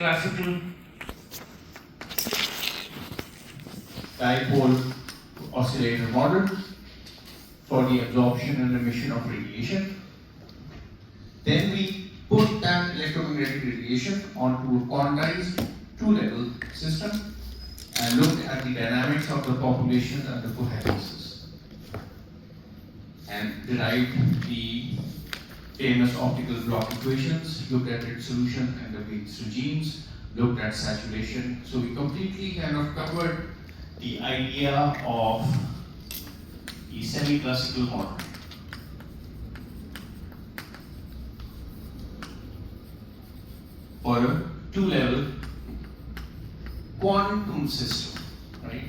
classical dipole oscillator model for the absorption and emission of radiation. Then we put that electromagnetic radiation onto a quantized two-level system and looked at the dynamics of the population and the coherences and derived the famous optical block equations, looked at its solution and the Weins regimes, looked at saturation. So we completely kind of covered the idea of the semi-classical model. For a two-level quantum system, right?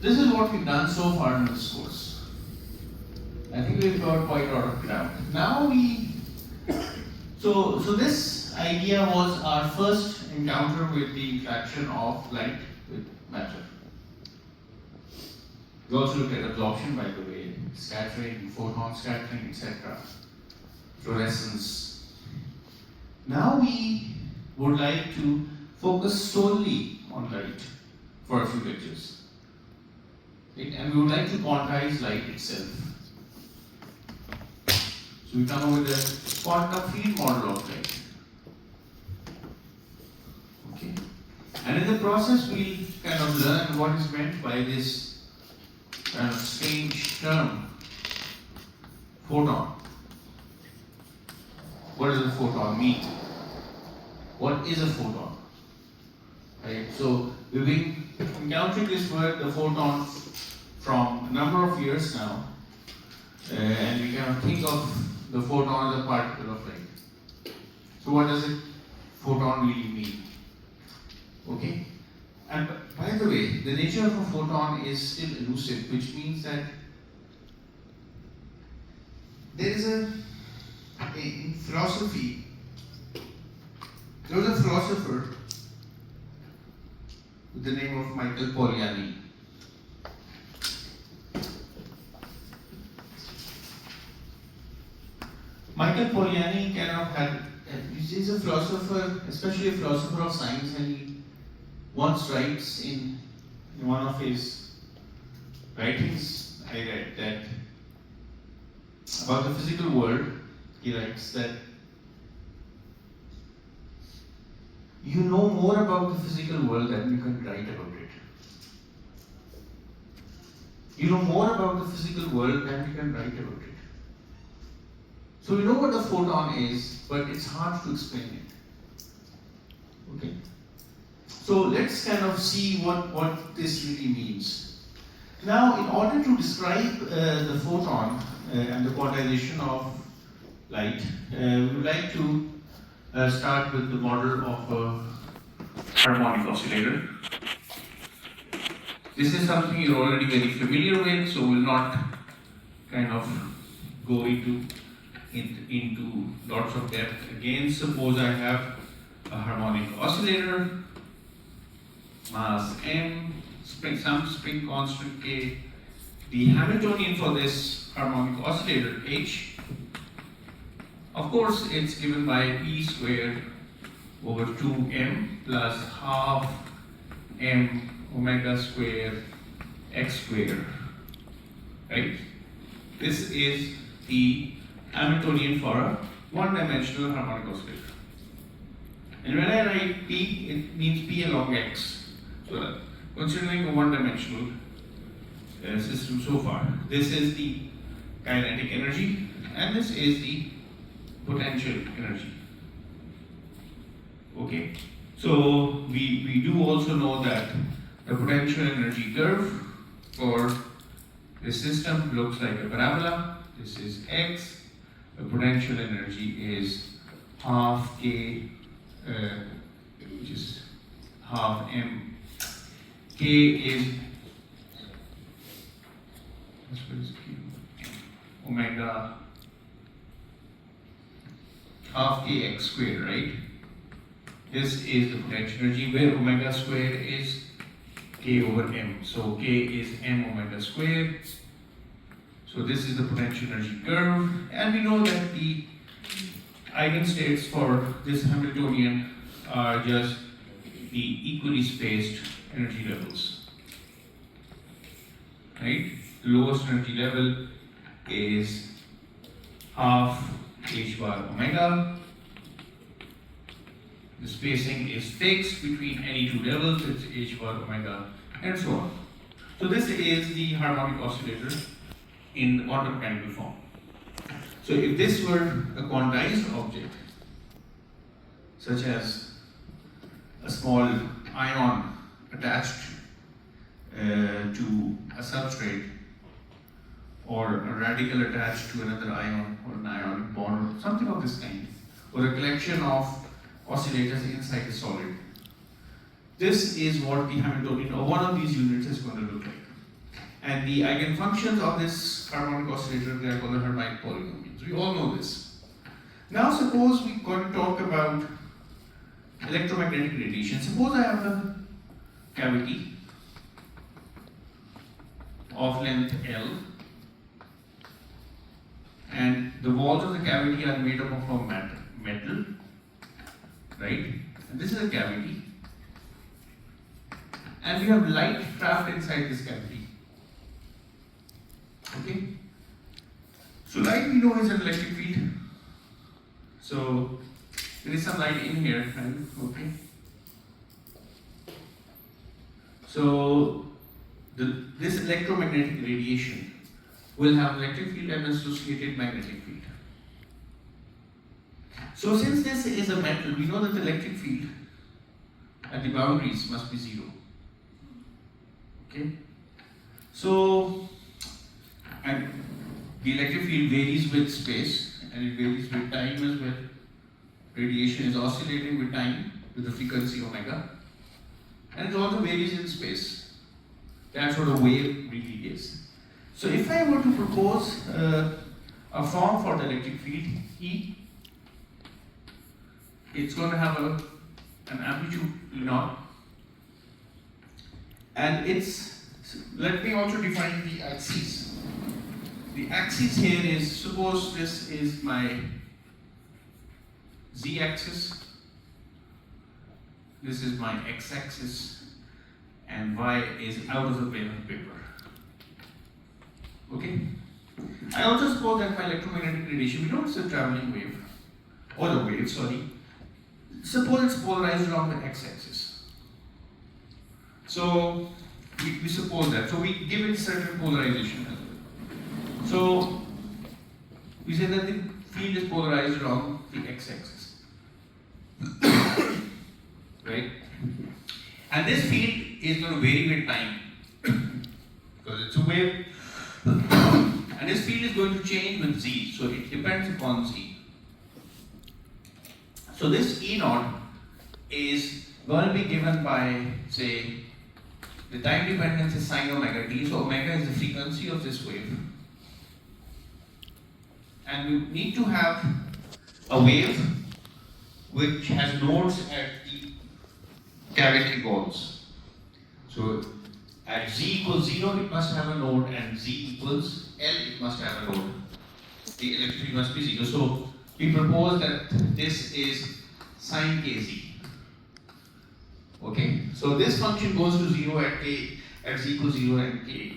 This is what we've done so far in this course. I think we've got quite a lot of ground. Now so this idea was our first encounter with the interaction of light with matter. We also looked at absorption, by the way, scattering, photon scattering, etc. Fluorescence. Now we would like to focus solely on light for a few lectures. Right? And we would like to quantize light itself. So we come up with a quantum field model of light. Okay. And in the process, we kind of learn what is meant by this kind of strange term, photon. What does a photon mean? What is a photon? Right. So we've been encountering this word, the photon, from a number of years now, and we kind of think of the photon as a particle of light. So what does a photon really mean? Okay? And by the way, the nature of a photon is still elusive, which means that there is in philosophy, there was a philosopher with the name of Michael Polanyi. Michael Polanyi kind of he's a philosopher, especially a philosopher of science, and he once writes in one of his writings, I read that about the physical world, he writes that you know more about the physical world than you can write about it. You know more about the physical world than you can write about it. So we know what the photon is, but it's hard to explain it. Okay? So let's kind of see what this really means. Now, in order to describe the photon and the quantization of light, we would like to start with the model of a harmonic oscillator. This is something you're already very familiar with, so we'll not kind of go into lots of depth. Again, suppose I have a harmonic oscillator, mass m, some spring constant k. The Hamiltonian for this harmonic oscillator, h, of course, it's given by p squared over 2m plus half m omega squared x squared, right? This is the Hamiltonian for a one-dimensional harmonic oscillator. And when I write p, it means p along x. So considering a one-dimensional system so far, this is the kinetic energy and this is the potential energy. Okay, so we do also know that the potential energy curve for this system looks like a parabola. This is x. The potential energy is half k, which is half m. K is, what is K? Omega, half k x squared, right? This is the potential energy, where omega squared is k over m. So k is m omega squared. So this is the potential energy curve, and we know that the eigenstates for this Hamiltonian are just the equally spaced energy levels. Right? The lowest energy level is half h bar omega. The spacing is fixed between any two levels, it's h bar omega, and so on. So this is the harmonic oscillator in the quantum mechanical form. So if this were a quantized object, such as a small ion attached to a substrate, or a radical attached to another ion, or an ionic bond, or something of this kind, or a collection of oscillators inside a solid. This is what the Hamiltonian, or one of these units, is going to look like. And the eigenfunctions of this harmonic oscillator, they are called the harmonic polynomials. We all know this. Now suppose we going to talk about electromagnetic radiation. Suppose I have a cavity of length L, and the walls of the cavity are made up of a metal, right? And this is a cavity, and we have light trapped inside this cavity. Okay? So light we know is an electric field. So there is some light in here, right? Okay? So this electromagnetic radiation will have electric field and associated magnetic field. So since this is a metal, we know that the electric field at the boundaries must be zero. Okay? So, and the electric field varies with space, and it varies with time as well. Radiation is oscillating with time with the frequency omega, and it also varies in space. That's what a wave really is. So if I were to propose a form for the electric field E, it's going to have an amplitude E0, and let me also define the axes. The axis here is, suppose this is my z-axis, this is my x-axis, and y is out of the plane of the paper. Okay? I also suppose that my electromagnetic radiation, we know it's a traveling wave, or a wave, sorry. Suppose it's polarized along the x-axis. So we suppose that. So we give it certain polarization as well. So we say that the field is polarized along the x-axis. Right? And this field is going to vary with time because it's a wave. And this field is going to change with z, so it depends upon z. So this E0 is going to be given by, say, the time dependence is sine omega t, so omega is the frequency of this wave. And we need to have a wave which has nodes at the cavity walls. So at z equals 0, it must have a node, and z equals L, it must have a node. The electric field must be 0. So we propose that this is sine kz. Okay, so this function goes to 0 at z equals 0 and k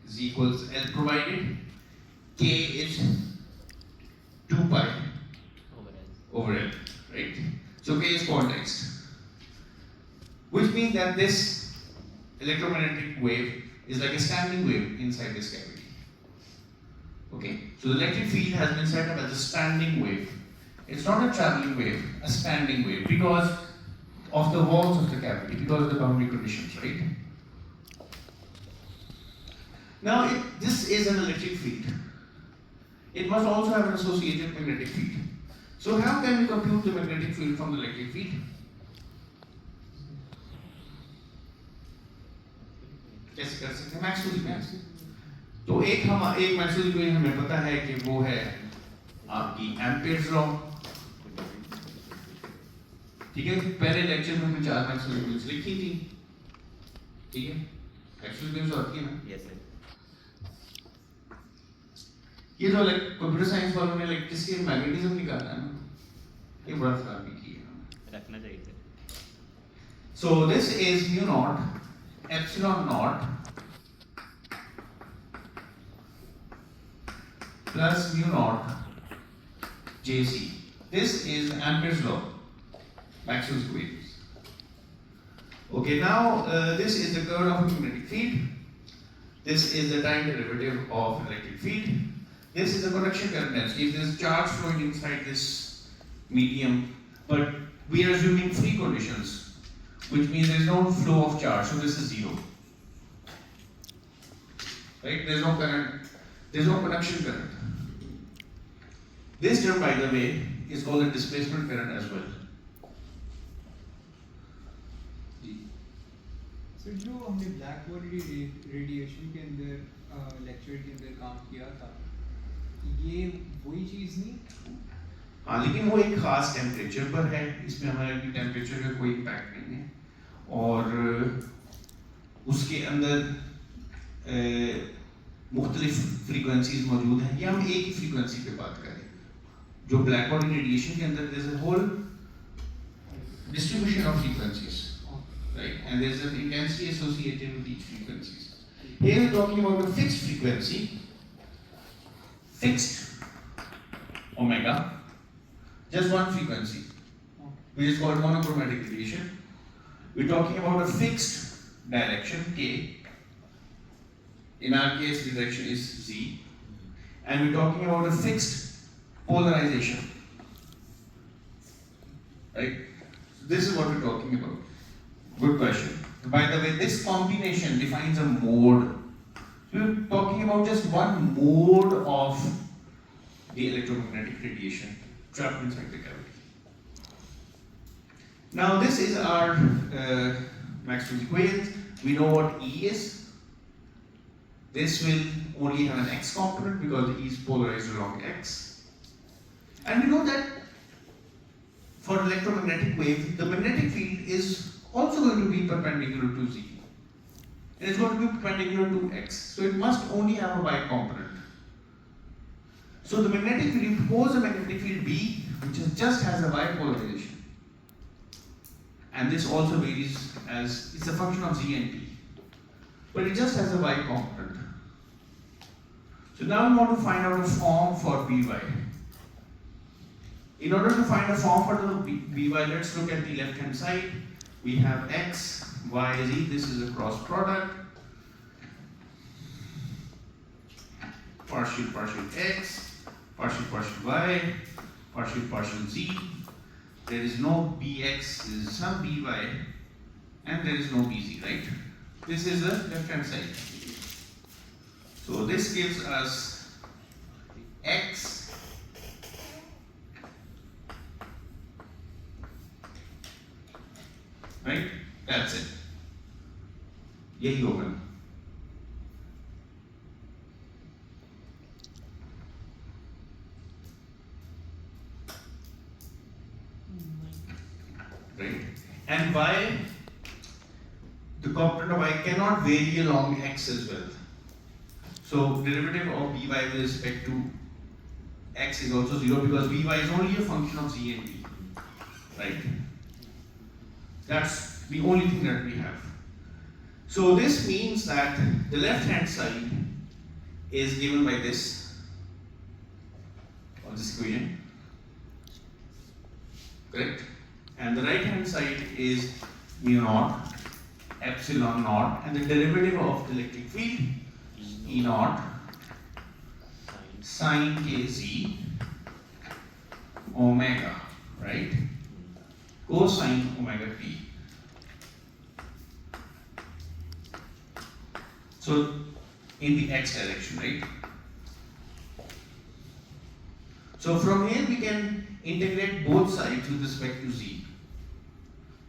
z equals L, provided k is 2 pi over L, right? So k is quantized, which means that this electromagnetic wave is like a standing wave inside this cavity. Okay, so the electric field has been set up as a standing wave. It's not a traveling wave, a standing wave, because of the walls of the cavity, because of the boundary conditions, right? Now, if this is an electric field, it must also have an associated magnetic field. So how can we compute the magnetic field from the electric field? कैसे कर सकते हैं? Maxwell equation. तो एक Maxwell equation हमें पता है कि वो है आपकी एम्पीयर्स लॉ. ठीक है, पहले लेक्चर में हमने 4 मैक्सवेल इक्वेशंस लिखी थी. ठीक है, मैक्सवेल इक्वेशंस आती है ना? Yes sir. ये जो कंप्यूटर साइंस वालों ने इलेक्ट्रिसिटी और मैग्नेटिज्म निकाला है ना, ये बड़ा खराबी की है. रखना चाहिए. So this is mu naught epsilon naught plus mu naught Jc. This is Ampere's law, Maxwell's equations. Okay, now this is the curl of a magnetic field. This is the time derivative of electric field. This is the conduction current density. There is charge flowing inside this medium, but we are assuming free conditions, which means there is no flow of charge, so this is zero. Right? There is no current, there is no conduction current. This term, by the way, is called a displacement current as well. So जो हमने black body radiation के अंदर lecture के अंदर काम किया था, ये वही चीज़ नहीं? हाँ, लेकिन वो एक खास टेम्परेचर पर है, इसमें हमारे टेम्परेचर का कोई इम्पैक्ट नहीं है, और उसके अंदर मुख्तलिफ फ्रीक्वेंसीज मौजूद हैं. ये हम एक ही फ्रीक्वेंसी पे बात करें. जो ब्लैक बॉडी रेडिएशन के अंदर there's a whole distribution of frequencies, right? And there's an intensity associated with each frequencies. Here we're talking about a fixed frequency, fixed omega, just one frequency, which is called monochromatic radiation. We're talking about a fixed direction k. In our case, the direction is z, and we're talking about a fixed polarization, right? So this is what we're talking about. Good question. By the way, this combination defines a mode. So we're talking about just one mode of the electromagnetic radiation trapped inside the cavity. Now this is our Maxwell's equations. We know what E is. This will only have an x component because E is polarized along x. And we know that for electromagnetic wave, the magnetic field is also going to be perpendicular to z. It is going to be perpendicular to x. So it must only have a y component. So the magnetic field, suppose a magnetic field B, which just has a y polarization. And this also varies as, it's a function of z and t. But it just has a y component. So now we want to find out a form for By. In order to find a form for the By, let's look at the left hand side. We have x, y, z. This is a cross product. Partial x, partial y, partial z. There is no bx, there is some by, and there is no bz, right? This is the left hand side. So this gives us x right? That's it. यही होगा. Right? And y, the component of y cannot vary along x as well. So derivative of By with respect to x is also 0 because By is only a function of z and t. Right? That's the only thing that we have. So this means that the left hand side is given by this, or this equation, correct? And the right hand side is mu naught epsilon naught, and the derivative of the electric field E naught sine kz omega, right? Cosine omega t. So in the x direction, right? So from here we can integrate both sides with respect to z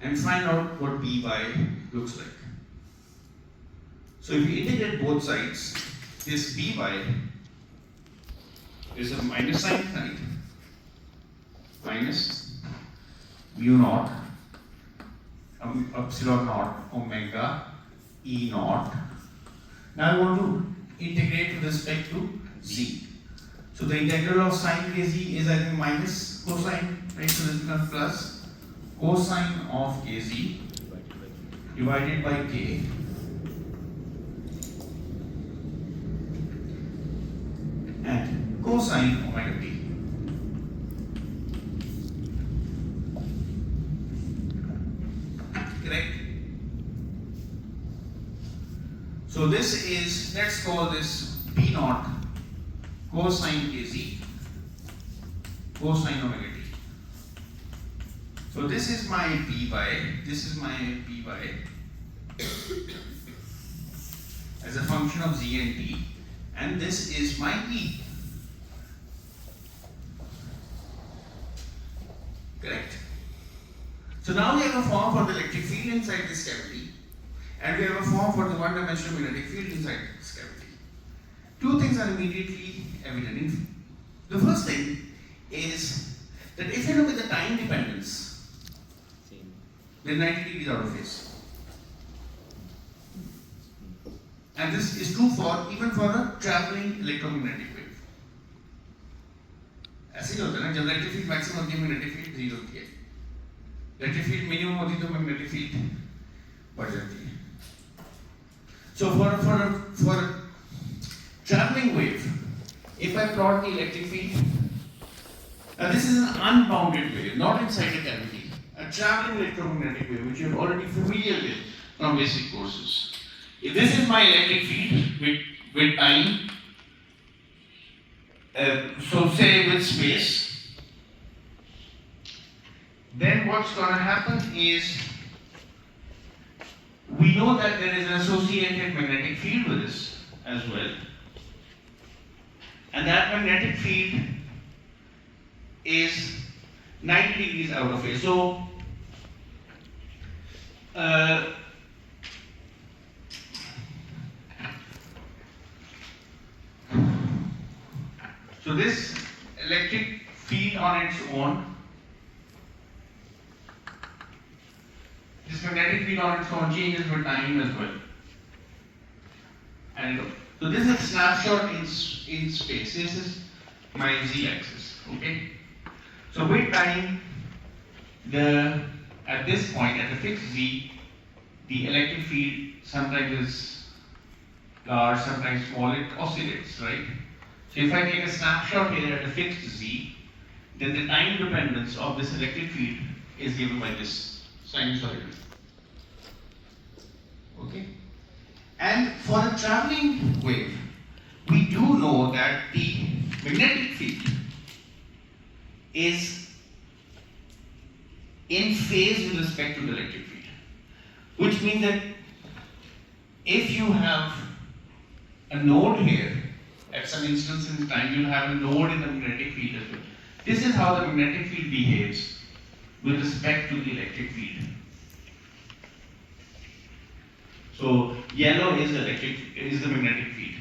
and find out what By looks like. So if we integrate both sides, this By is a minus sign side minus mu naught epsilon naught omega E naught. Now I want to integrate with respect to z. So the integral of sine kz is I think minus cosine, right? So this becomes plus cosine of kz divided by k and cosine omega t. Correct? So this is, let's call this P naught cosine kz cosine omega t. So this is my P by, this is my P by as a function of z and t, and this is my E. Correct? So now we have a form for the electric field inside this cavity, and we have a form for the one-dimensional magnetic field inside this cavity. Two things are immediately evident. The first thing is that if you look at the time dependence, then 90 degrees out of phase. And this is true for even for a traveling electromagnetic wave. ऐसे ही होता है ना, जब electric field maximum होती है magnetic field zero होती है, electric field minimum होती है तो मैग्नेटिक फील्ड बढ़ जाती है. So for a traveling wave, if I plot the electric field, this is an unbounded wave, not inside a cavity, a traveling electromagnetic wave which you are already familiar with from basic courses. If this is my electric field with time, so say with space, then what's going to happen is we know that there is an associated magnetic field with this as well, and that magnetic field is 90 degrees out of phase. So this electric field on its own, this magnetic field on its own changes with time as well. And so this is a snapshot in space. This is my z-axis. Okay. So with time, at this point, at a fixed z, the electric field sometimes is large, sometimes small. It oscillates, right? So if I take a snapshot here at a fixed z, then the time dependence of this electric field is given by this sinusoidal. Okay? And for a traveling wave, we do know that the magnetic field is in phase with respect to the electric field. Which means that if you have a node here, at some instance in time, you'll have a node in the magnetic field as well. This is how the magnetic field behaves with respect to the electric field. So yellow is the magnetic field.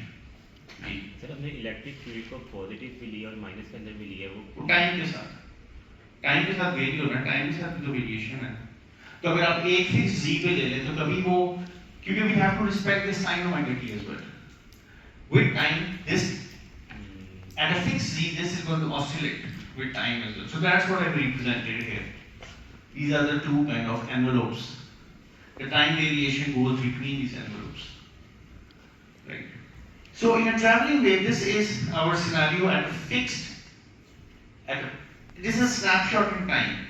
Sir हमने electric field को positive भी लिया और minus के अंदर भी लिया वो टाइम के साथ वेरी होना, टाइम के साथ जो वेरिएशन है. तो अगर आप एक फिक्स z पे ले लें तो कभी वो, क्योंकि we have to respect this sign of omega t as well. With time, this at a fixed z, this is going to oscillate with time as well. So that's what I've represented here. These are the two kind of envelopes. The time variation goes between these envelopes. Right. So in a traveling wave, this is our scenario at a fixed, this is a snapshot in time.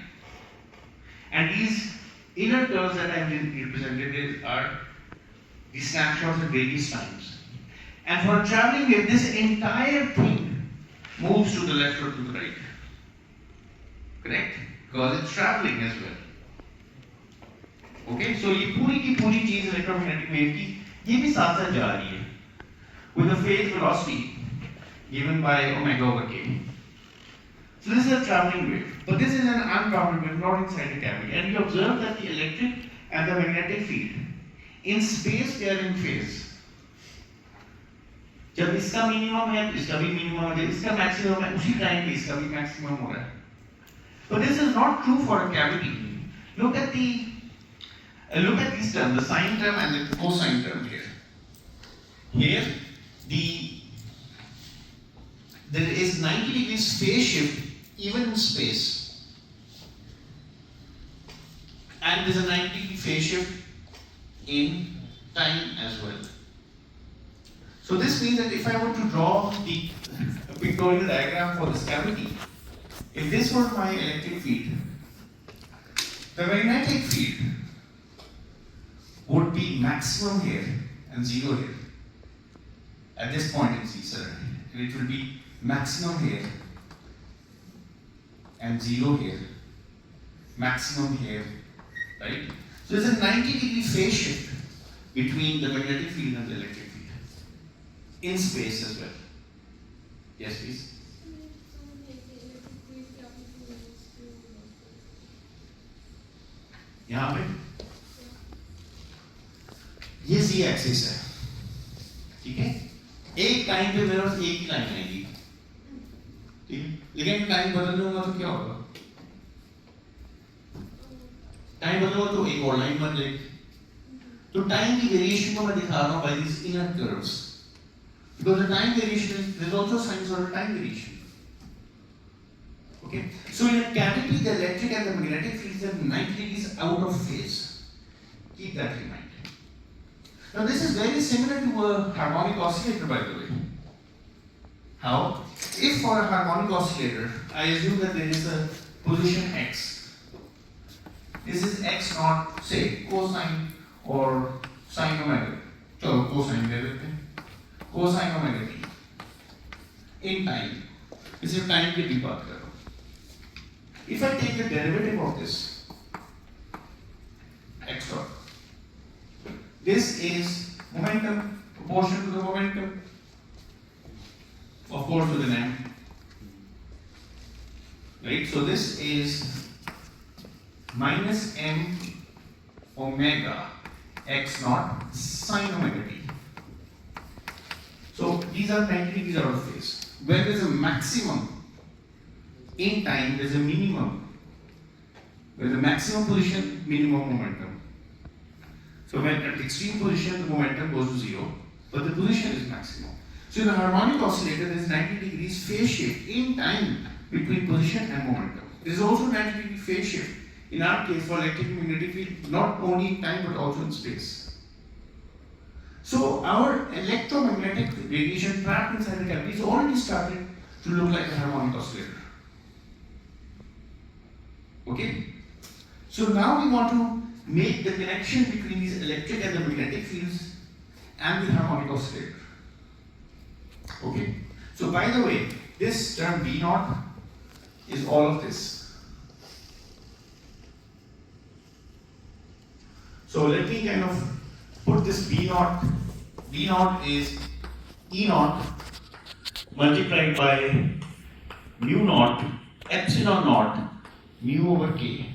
And these inner curves that I have represented are the snapshots at various times. And for a traveling wave, this entire thing moves to the left or to the right. Correct? Because it's traveling as well. Okay, so ये पूरी की पूरी चीज electromagnetic wave की ये भी साथ साथ जा रही है with a phase velocity given by omega over k. So this is a traveling wave, but this is an unbounded wave, not inside a cavity. And you observe that the electric and the magnetic field in space they are in phase. जब इसका minimum है, इसका भी minimum है, इसका maximum है, उसी time पे इसका भी मैक्सिमम हो रहा है. But this is not true for a cavity. Look at these terms, the sine term and the cosine term here. Here, there is 90 degrees phase shift even in space. and there's a 90-degree phase shift in time as well. So this means that if I were to draw the pictorial diagram for this cavity, if this were my electric field, the magnetic field would be maximum here and zero here at this point in C sir, and it will be maximum here and zero here, maximum here, right? So there's a 90-degree phase shift between the magnetic field and the electric field in space as well. Yes, please. यहाँ पे ये z axis है, ठीक है? एक time पे मेरे पास एक ही लाइन आएगी, ठीक है? लेकिन टाइम बदल दूंगा तो क्या होगा? टाइम बदलूंगा तो एक और लाइन बन जाएगी। तो टाइम की वेरिएशन को मैं दिखा रहा हूँ by these inner curves, because the time variation is there is also sinusoidal time variation. Okay, so in a cavity, the electric and the magnetic fields are 90 degrees out of phase. Keep that in mind. Now this is very similar to a harmonic oscillator, by the way. How? If for a harmonic oscillator, I assume that there is a position x. This is x naught, say cosine or sine omega. So cosine ले लेते हैं. Cosine omega t. In time. This is time की भी बात कर रहा हूँ. If I take the derivative of this, x dot, this is momentum, proportion to the momentum, of course with an m, right? So this is minus m omega x naught sine omega t. So these are 90 degrees out of phase. Where there is a maximum in time, there is a minimum. Where the maximum position, minimum momentum. So when at the extreme position, the momentum goes to zero, but the position is maximum. So in a harmonic oscillator, there is 90 degrees phase shift in time between position and momentum. There is also 90 degree phase shift in our case for electric and magnetic field, not only in time but also in space. So our electromagnetic radiation trapped inside the cavity is already started to look like a harmonic oscillator. Okay? So now we want to make the connection between these electric and the magnetic fields and the harmonic oscillator. Okay? So by the way, this term B naught is all of this. So let me kind of put this B naught. B naught is E naught multiplied by mu naught epsilon naught mu over K.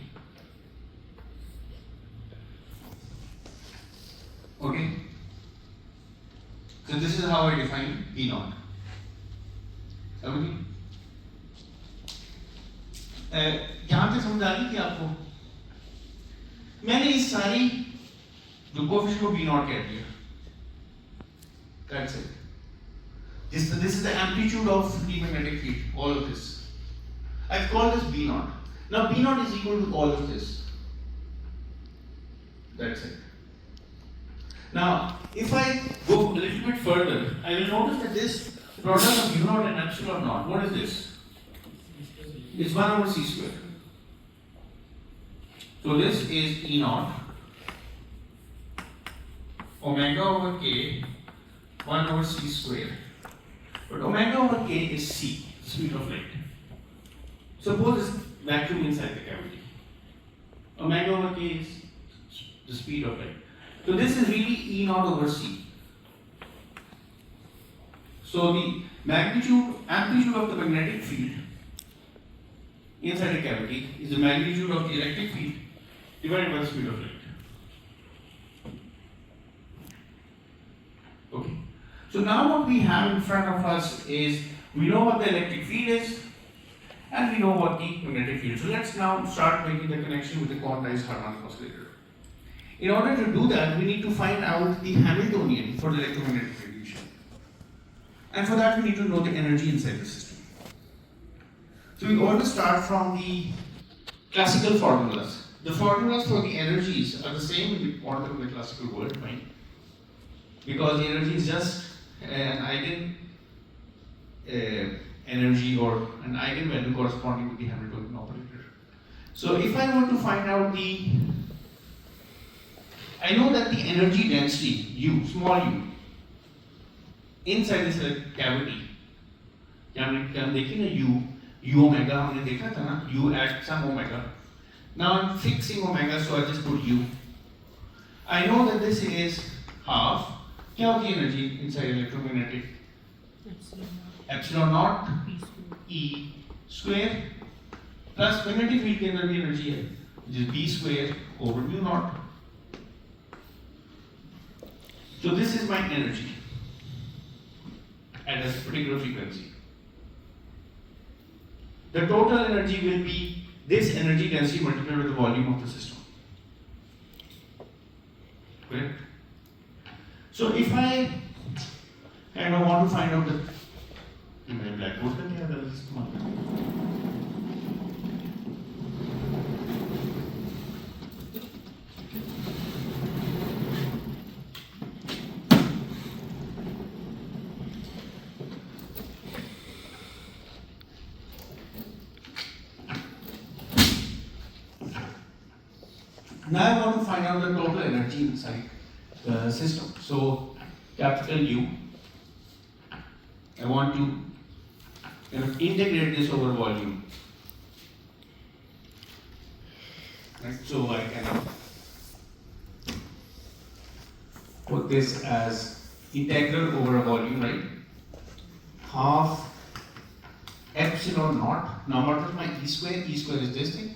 Okay? So this is how I define E naught. समझिए? यहाँ पे समझ आ गई कि आपको? मैंने इस सारी जो कोफिशिएंट को B naught कह दिया. That's it. This is the amplitude of the magnetic field. All of this. I've called this B naught. Now B naught is equal to all of this. That's it. Now, if I go a little bit further, I will notice that this product of u naught and epsilon naught, what is this? It's 1 over c square. So this is E naught omega over k 1 over c square. But omega over k is c, speed of light. Suppose this vacuum inside the cavity. Omega over k is the speed of light. So this is really E naught over c. So the amplitude of the magnetic field inside a cavity is the magnitude of the electric field divided by the speed of light. Okay. So now what we have in front of us is, we know what the electric field is and we know what the magnetic field is. So let's now start making the connection with the quantized harmonic oscillator. In order to do that, we need to find out the Hamiltonian for the electromagnetic radiation. And for that, we need to know the energy inside the system. So we always start from the classical formulas. the formulas for the energies are the same in the quantum in the classical world, right? Because the energy is just an energy or an eigenvalue corresponding to the Hamiltonian operator. So if I want to find out I know that the energy density U, small u, inside this cavity, हम देखें ना u omega हमने देखा था ना, u at some omega. Now I'm fixing omega, so I just put u. I know that this is half. क्या होगी energy inside electromagnetic? Epsilon naught E square plus magnetic field के अंदर भी energy है, which is B square over mu naught. So this is my energy at a particular frequency. The total energy will be this energy density multiplied with the volume of the system. Correct? So if I want to find out the blackboard का क्या है इस्तेमाल Now I want to find out the total energy inside the system. So capital U, I want to integrate this over volume. Right? So I can put this as integral over a volume, right? Half epsilon naught. Now what is my E square? E square is this thing.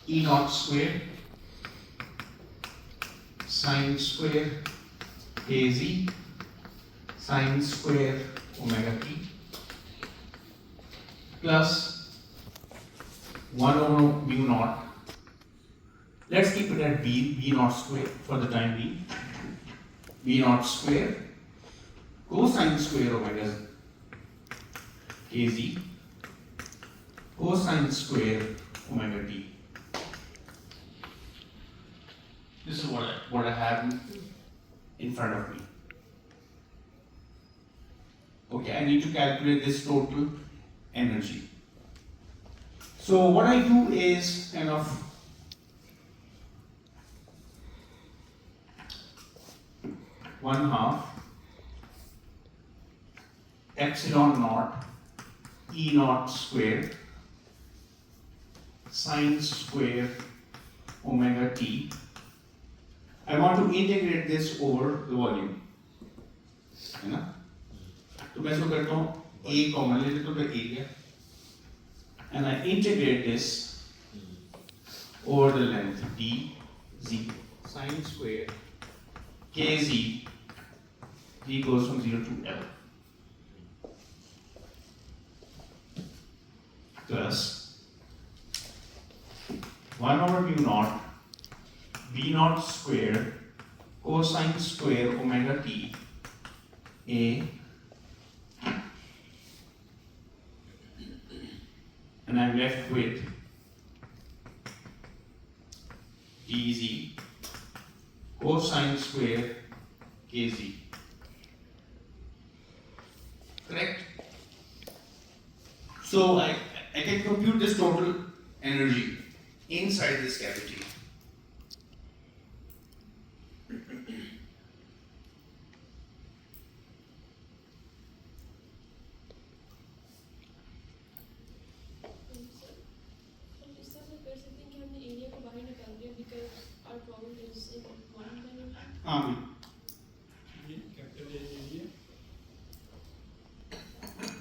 E naught square sine square kz sine square omega t plus 1 over mu naught. Let's keep it at b naught square for the time being. B naught square cosine square omega kz cosine square omega t. This is what I have in front of me. Okay, I need to calculate this total energy. So what I do is kind of one half epsilon naught E naught square sine square omega t. I want to integrate this over the volume, है ना? तो मैं इसको करता हूँ A common ले लेता हूँ तो area, and I integrate this over the length d z sine square k z. D goes from 0 to L plus 1 over mu naught B naught square cosine square omega t A, and I'm left with dz cosine square kz. Correct? So I can compute this total energy inside this cavity.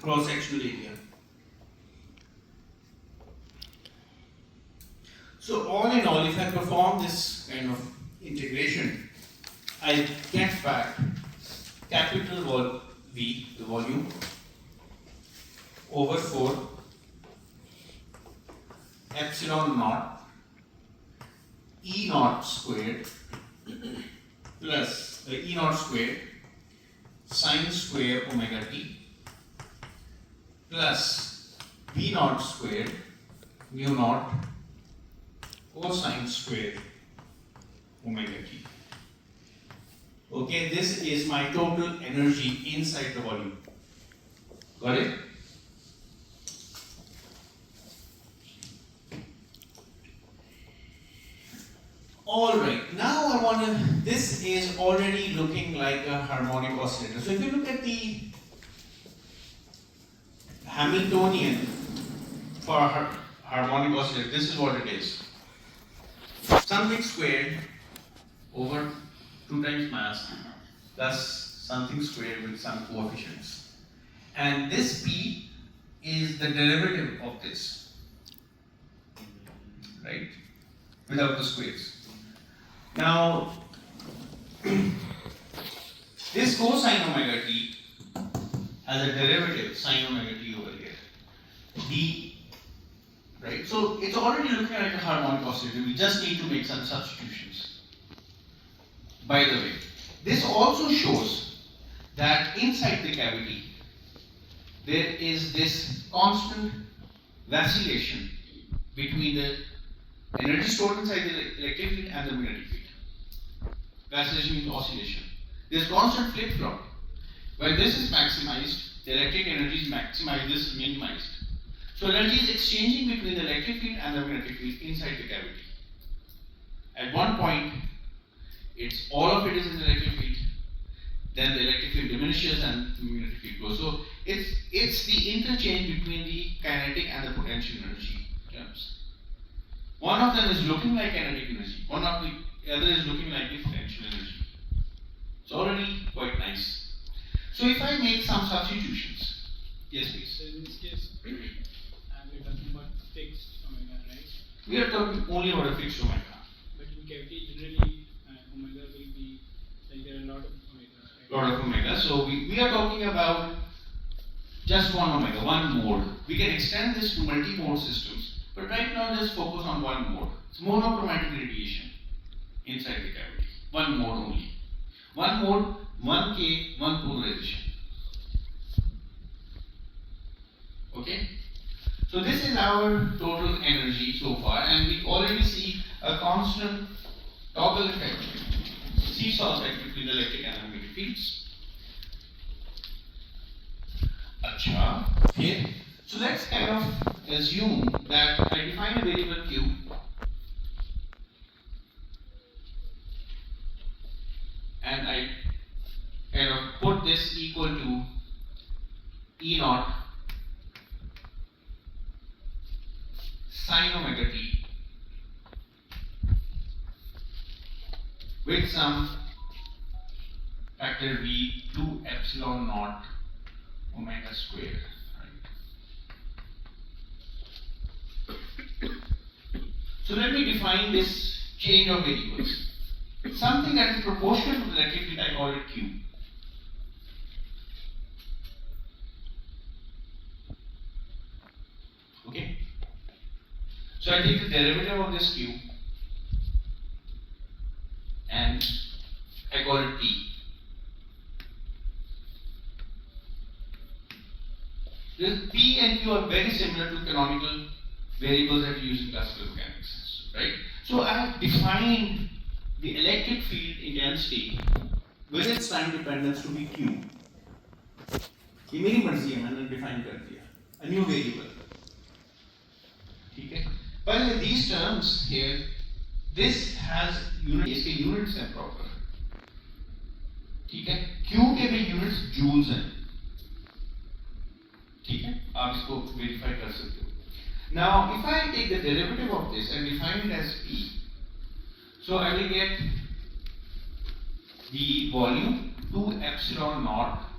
Cross-sectional area. So all in all, if I perform this kind of integration, I get back capital V, the volume, over 4 epsilon naught E naught squared plus E naught squared sine square omega t plus V naught squared mu naught cosine squared omega t. Okay, this is my total energy inside the volume. Got it? Alright, now I want to, this is already looking like a harmonic oscillator. So if you look at the Hamiltonian for a harmonic oscillator, this is what it is. Something squared over 2 times mass plus something squared with some coefficients. And this P is the derivative of this, right? Without the squares. Now, this cosine omega t has a derivative sine omega t over here. D, right? So it's already looking like a harmonic oscillator. We just need to make some substitutions. By the way, this also shows that inside the cavity there is this constant vacillation between the energy stored inside the electric field and the magnetic field. Vacillation means oscillation. There's constant flip-flop. When this is maximized, the electric energy is maximized, this is minimized. So energy is exchanging between the electric field and the magnetic field inside the cavity. At one point, all of it is in the electric field, then the electric field diminishes and the magnetic field goes. So it's the interchange between the kinetic and the potential energy terms. One of them is looking like kinetic energy, one of the other is looking like the potential energy. It's already quite nice. So if I make some substitutions, yes please. So in this case, we're talking about fixed omega, right? We are talking only about a fixed omega. But in cavity, generally, omega will be, like there are a lot of omegas, right? Lot of omega. So we are talking about just one omega, one mode. We can extend this to multi-mode systems, but right now just focus on one mode. It's monochromatic radiation inside the cavity. One mode only. One mode, one K, one polarization. Okay? So this is our total energy so far, and we already see a constant toggle effect, seesaw effect between the electric and magnetic fields. Acha, okay. So let's kind of assume that I define a variable q and I kind of put this equal to E naught sine omega t with some factor v 2 epsilon naught omega squared. Right? So let me define this change of variables. Something that is proportional to the electric field, I call it Q. Okay? So I take the derivative of this Q and I call it T. This P and Q are very similar to canonical variables that we use in classical mechanics, right? So I have defined the electric field intensity with its time dependence to be Q. ये मेरी मर्जी है, मैंने define कर दिया a new variable. ठीक है? But these terms here, this has unit, इसके units हैं proper. ठीक है? Q के भी units joules हैं. ठीक है? आप इसको verify कर सकते हो. Now, if I take the derivative of this and define it as P, so I will get the volume 2 epsilon naught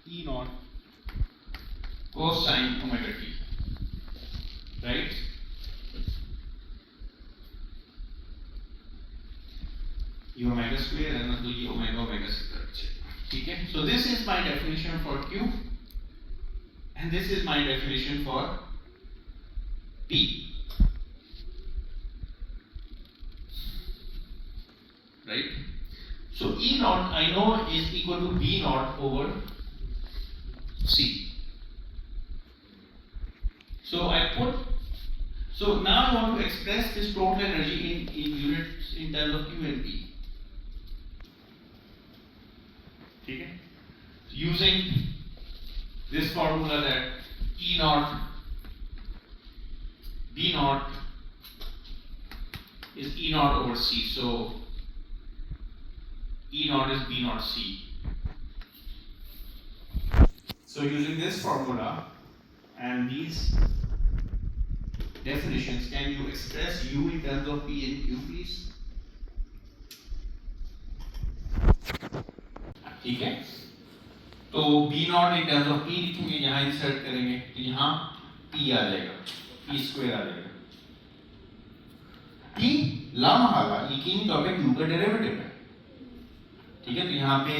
E naught cosine omega t, right? ये omega square है ना, तो ये omega से cut. Okay, so this is my definition for Q and this is my definition for P. right? So E naught I know is equal to B naught over C. So so now I want to express this total energy in units in terms of Q and P. Okay? Using this formula that E naught B naught is E naught over C. So E naught is B naught C. So using this formula and these definitions, can you express U in terms of P and Q, please? ठीक है? तो B naught in terms of P लिखेंगे, यहाँ insert करेंगे, तो यहाँ P आ जाएगा, P square आ जाएगा। P लामहला यकीनी तौर पे Q का डेरिवेटिव है, ठीक है? तो यहाँ पे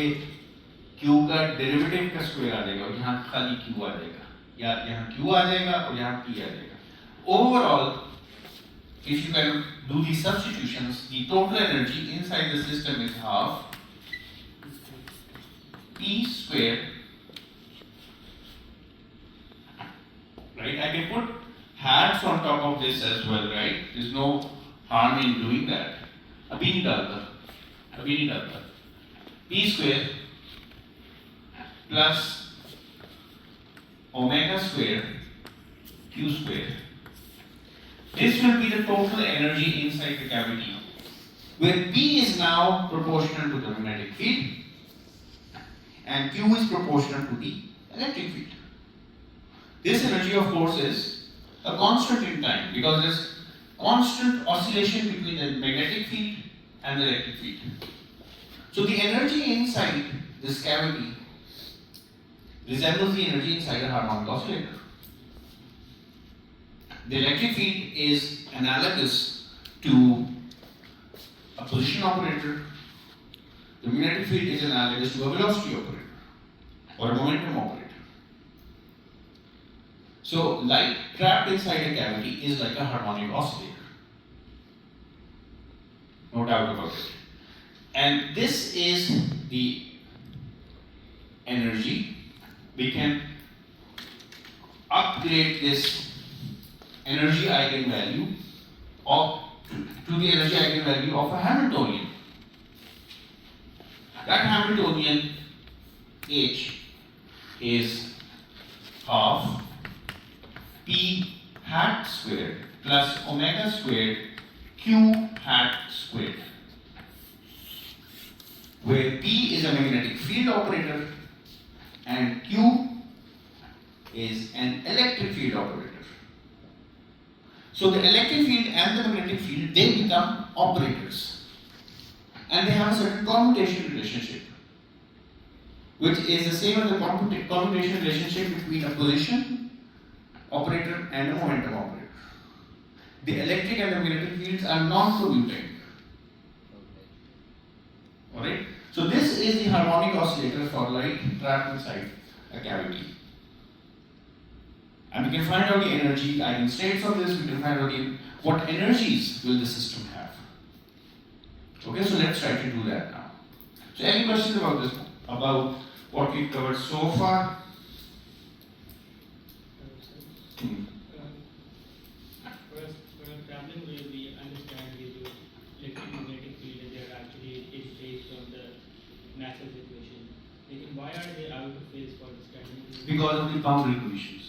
Q का डेरिवेटिव का स्क्वायर आ जाएगा और यहाँ खाली Q आ जाएगा, या यहाँ Q आ जाएगा और यहाँ P आ जाएगा। Overall, if you can do these substitutions, the total energy inside the system is half P square, right? I can put hats on top of this as well, right? There's no harm in doing that. अभी नहीं डालता. P square plus omega square Q square. This will be the total energy inside the cavity, where P is now proportional to the magnetic field and Q is proportional to the electric field. This energy, of course, is a constant in time because there's constant oscillation between the magnetic field and the electric field. So the energy inside this cavity resembles the energy inside a harmonic oscillator. The electric field is analogous to a position operator. The magnetic field is analogous to a velocity operator or a momentum operator. So light trapped inside a cavity is like a harmonic oscillator. No doubt about it. And this is the energy. We can upgrade this energy eigenvalue to the energy eigenvalue of a Hamiltonian. That Hamiltonian H is half P hat squared plus omega squared Q hat squared, where P is a magnetic field operator and Q is an electric field operator. So the electric field and the magnetic field, they become operators, and they have a certain commutation relationship, which is the same as the commutation relationship between a position operator and a momentum operator. The electric and the magnetic fields are non-commuting. Alright? So this is the harmonic oscillator for light trapped inside a cavity. And we can find out the energy eigenstates of this, we can find out what energies will the system have. Okay, so let's try to do that now. So any questions about this, about what we've covered so far? When traveling wave, we understand the electromagnetic field they are actually is based on the Maxwell's equation. Like, why are they out of phase for the standing wave? Because of the boundary conditions.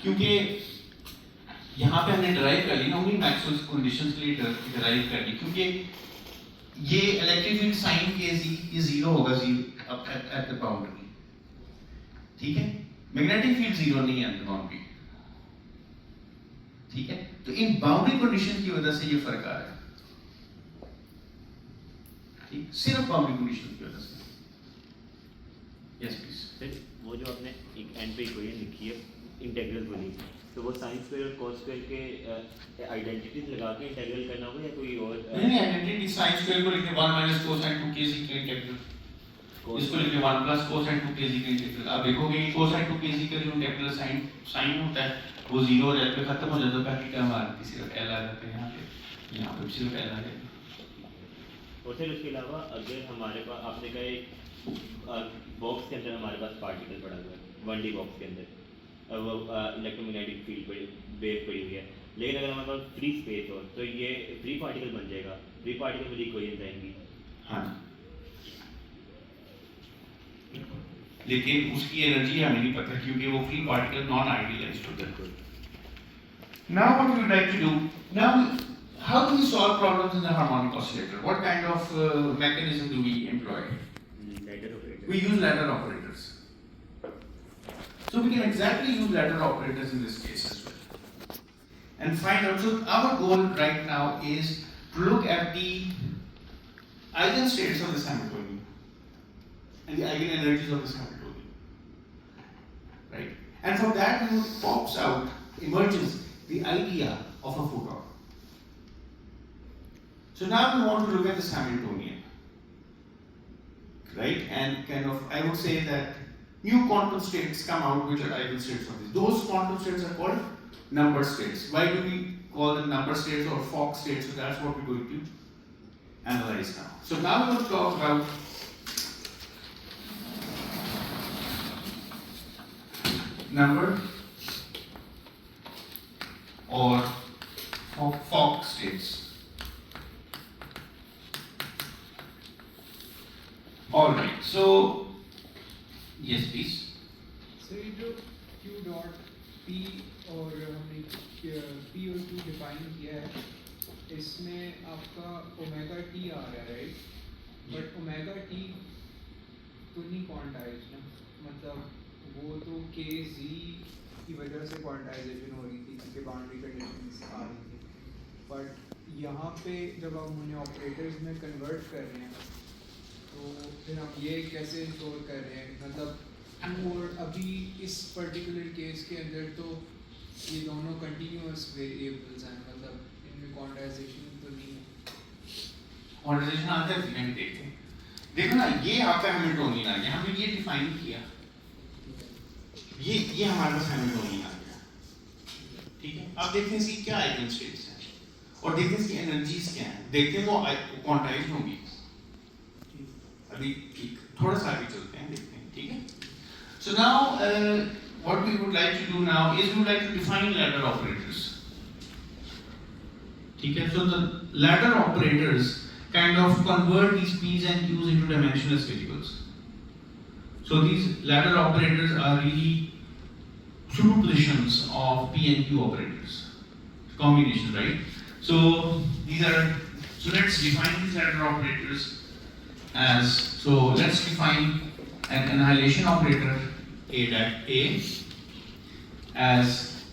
क्योंकि यहाँ पे हमने derive कर ली ना उन्हीं Maxwell's conditions के लिए derive कर ली, क्योंकि ये electric field sin के ये zero होगा at the boundary, ठीक है? Magnetic field zero नहीं है at the boundary, ठीक है? तो इन boundary conditions की वजह से ये फर्क आ रहा है, ठीक? सिर्फ boundary conditions की वजह से. Yes, please. सर वो जो आपने एक एंड पे इक्वेशन लिखी है इंटीग्रल वाली, तो वो साइन स्क्वायर और कॉस स्क्वायर के आइडेंटिटीज लगा के इंटीग्रल करना होगा या कोई और? नहीं, आइडेंटिटी साइन स्क्वायर को लिखते 1 माइनस कोसाइन 2 kz का इंटीग्रल, इसको लिखते 1 प्लस कोसाइन 2 kz का इंटीग्रल. आप देखोगे कि कोसाइन 2 kz का जो इंटीग्रल साइन होता है वो 0 हो जाता है, खत्म हो जाता है, बाकी टर्म आ जाती है, सिर्फ l आ जाता है यहाँ पे भी सिर्फ l आ जाएगा. और फिर उसके अलावा अगर हमारे पास आपने कहा एक बॉक्स के अंदर हमारे पास पार्टिकल पड़ा हुआ है 1D बॉक्स के अंदर वो इलेक्ट्रोमैग्नेटिक फील्ड वेव पड़ी हुई है, लेकिन अगर हमारे पास फ्री स्पेस हो तो ये फ्री पार्टिकल बन जाएगा, फ्री पार्टिकल में इक्वेशंस आएंगी। हाँ, लेकिन उसकी एनर्जी हमें नहीं पता क्योंकि वो फ्री पार्टिकल नॉन आइडियलाइज्ड होता है। Now what we would like to do, now how do we solve problems in the harmonic oscillator? What kind of mechanism do we employ? Ladder operator. We use ladder operators. So we can exactly use ladder operators in this case as well. And find out, so our goal right now is to look at the eigenstates of this Hamiltonian and the eigenenergies of this Hamiltonian. Right? And from that pops out, emerges the idea of a photon. So now we want to look at this Hamiltonian. Right? And kind of, I would say that new quantum states come out which are eigenstates of this. Those quantum states are called number states. Why do we call them number states or Fock states? So that's what we're going to analyze now. So now we're going to talk about number or Fock states. All right. So yes, please. So ये जो Q dot P और हमने P और Q define किया है, इसमें आपका omega T आ रहा है, राइट? बट ओमेगा T तो नहीं क्वांटाइज्ड ना, मतलब वो तो KZ की वजह से क्वांटाइजेशन हो रही थी क्योंकि बाउंड्री कंडीशंस आ रही थी। बट यहाँ पे जब हम उन्हें ऑपरेटर्स में कन्वर्ट कर रहे हैं तो फिर हम ये कैसे स्टोर कर रहे हैं, मतलब और अभी इस पर्टिकुलर केस के अंदर तो ये दोनों कंटिन्यूअस वेरिएबल्स हैं, मतलब इनमें क्वांटाइजेशन तो नहीं है। क्वांटाइजेशन आता है, हम देखते हैं। देखो ना, ये आपका हैमिल्टोनियन आ गया, हमने ये डिफाइन किया, ये हमारे पास हैमिल्टोनियन आ गया, ठीक है। अब देखते हैं इसकी क्या आइगन स्टेट्स हैं और देखते हैं इसकी एनर्जीज क्या हैं, देखते हैं वो क्वांटाइज होंगी। अभी ठीक थोड़ा सा आगे चलते हैं, देखते हैं, ठीक है। So now what we would like to do now is we would like to define ladder operators. Okay, so the ladder operators kind of convert these P's and Q's into dimensionless variables. So these ladder operators are really superpositions of P and Q operators, combination, right? So these are, so let's define these ladder operators as, so let's define an annihilation operator A as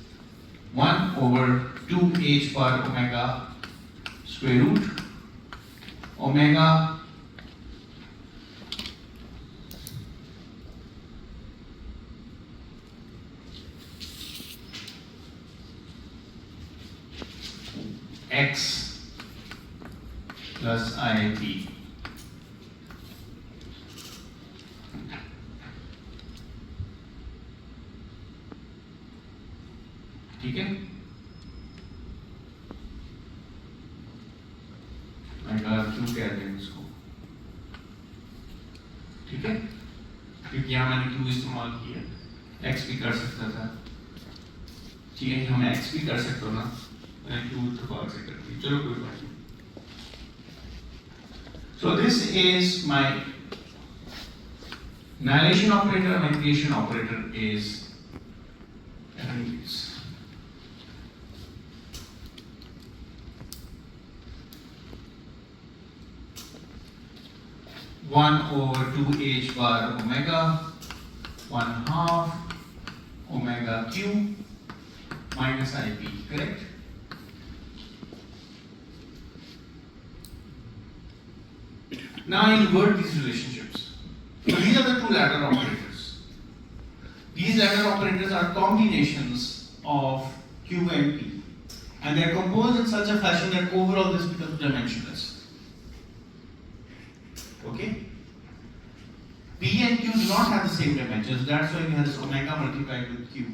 1 over 2h per omega square root omega x plus IIT. ठीक है, क्यों कह रहे हैं इसको, ठीक है, क्योंकि यहाँ मैंने क्यों इस्तेमाल किया, x भी कर सकता था, ठीक है, हम x भी कर सकते हो ना, मैंने क्यों इत्तेफाक से कर दी, चलो कोई बात नहीं। So this is my annihilation operator, my creation operator is this. 1 over 2h bar omega 1/2 omega q minus ip, correct? Now I invert these relationships. So these are the two ladder operators. These ladder operators are combinations of q and p, and they are composed in such a fashion that overall this becomes dimensionless. Okay? P and Q do not have the same dimensions, that's why we have this omega multiplied with Q.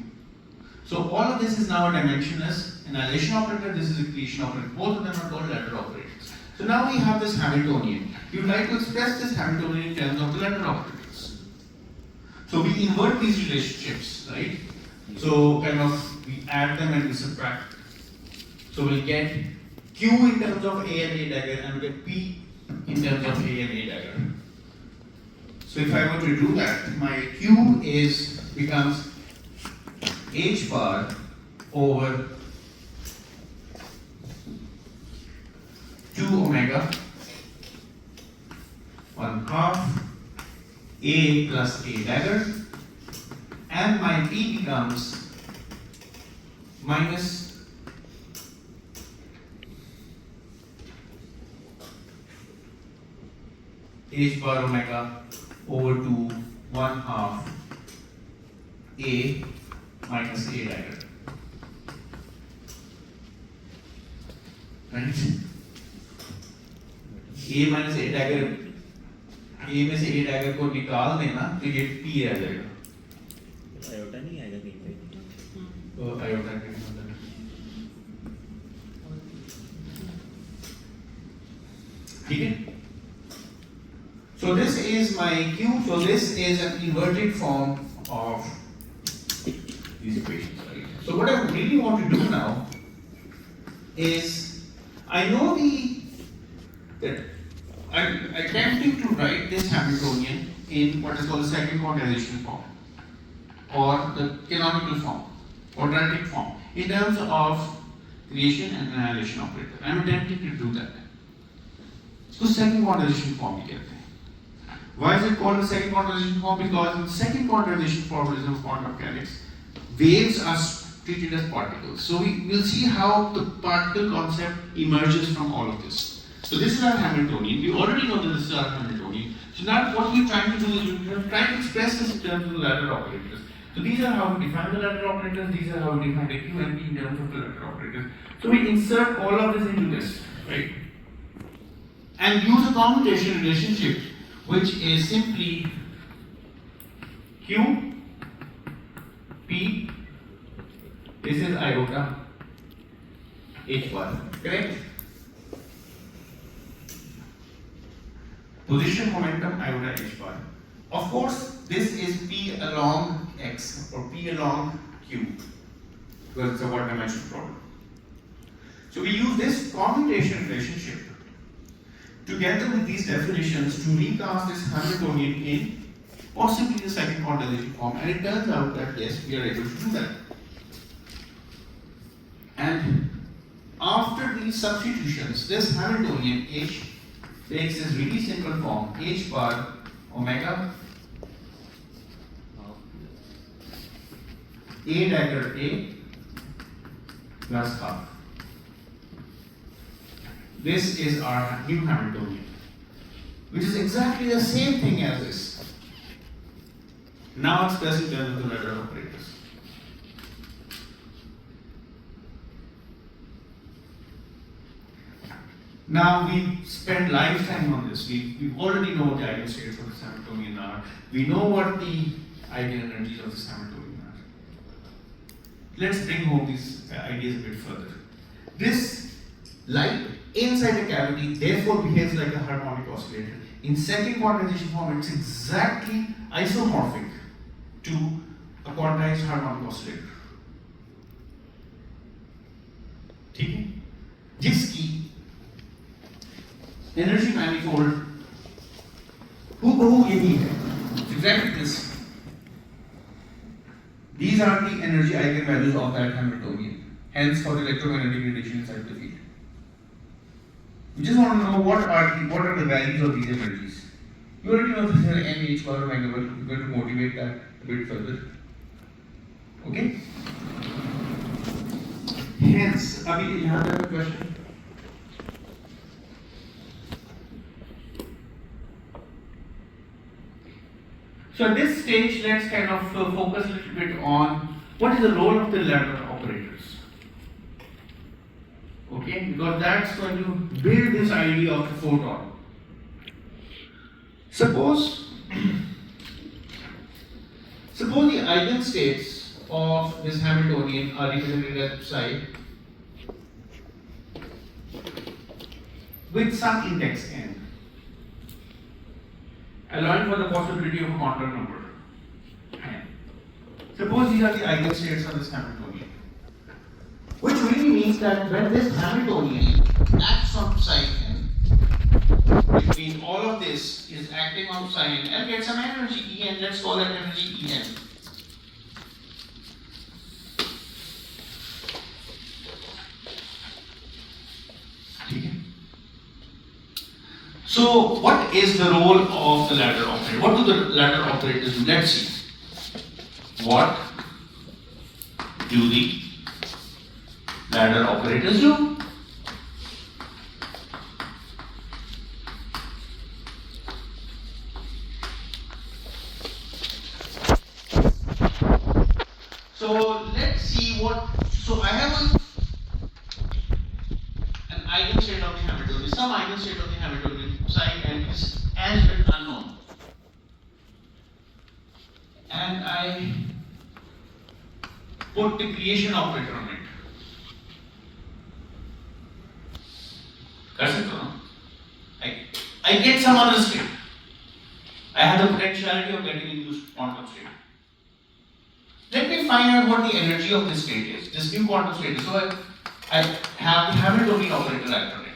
So all of this is now a dimensionless annihilation operator, this is a creation operator. Both of them are called ladder operators. So now we have this Hamiltonian. We would like to express this Hamiltonian in terms of the ladder operators. So we invert these relationships, right? So kind of we add them and we subtract. So we'll get Q in terms of A and A dagger and we get P in terms of A and A dagger. So if I were to do that, my Q becomes H bar over 2 omega 1/2 A plus A dagger, and my P becomes minus H bar omega over 2 1/2 A minus A dagger. Right? A minus A dagger, A में से A dagger को निकाल देना तो ये P आ जाएगा. Iota नहीं आएगा कहीं पे. तो आयोटा के अंदर. ठीक है? So this is my Q. So this is an inverted form of these equations. Right? So what I really want to do now is I know that I'm attempting to write this Hamiltonian in what is called the second quantization form or the canonical form, quadratic form, in terms of creation and annihilation operator. I'm attempting to do that. So second quantization form we get. Why is it called the second quantization form? Because in the second quantization formalism of quantum mechanics, waves are treated as particles. So we will see how the particle concept emerges from all of this. So this is our Hamiltonian. We already know that this is our Hamiltonian. So now what we're trying to do is we're trying to express this in terms of the ladder operators. So these are how we define the ladder operators. These are how we define the Q and P in terms of the ladder operators. So we insert all of this into this, right? And use a commutation relationship, which is simply Q, P, this is iota, H bar, correct? Position, momentum, iota, H bar. Of course, this is P along X or P along Q, because it's a one-dimensional problem. So we use this commutation relationship together with these definitions to recast this Hamiltonian in possibly the second quantization form, and it turns out that yes, we are able to do that. And after these substitutions, this Hamiltonian H takes this really simple form, H bar omega A dagger A plus half. This is our new Hamiltonian, which is exactly the same thing as this. Now expressed in terms of the ladder operators. Now we spent lifetime on this. We already know what the eigenstates of this Hamiltonian are. We know what the eigenenergies of this Hamiltonian are. Let's bring home these ideas a bit further. This light inside a cavity therefore behaves like a harmonic oscillator. In second quantization form, it's exactly isomorphic to a quantized harmonic oscillator. ठीक है? जिसकी energy manifold हूबहू यही है. It's exactly this. These are the energy eigenvalues of that Hamiltonian. Hence, for the electromagnetic radiation inside the field. We just want to know what are the values of these energies. You already know this is an NH bar omega, but we're going to motivate that a bit further. Okay? Hence, Abhi, you have a question? So at this stage, let's kind of focus a little bit on what is the role of the ladder operators. Okay, because that's going to build this idea of the photon. Suppose the eigenstates of this Hamiltonian are represented as psi with some index n, allowing for the possibility of a quantum number n. Suppose these are the eigenstates of this Hamiltonian, which really means that when this Hamiltonian acts on psi n, which means all of this is acting on psi n, and get some energy En, let's call that energy En. So, what is the role of the ladder operator? What do the ladder operators do? Let's see. What do the ladder operators do? So let's see what. So I have an eigenstate of the Hamiltonian, some eigenstate of the Hamiltonian psi n is as yet unknown, and I put the creation operator on it. I get some other state. I have the potentiality of getting induced quantum state. Let me find out what the energy of this state is, this new quantum state is. So I have the Hamiltonian operator acted on it.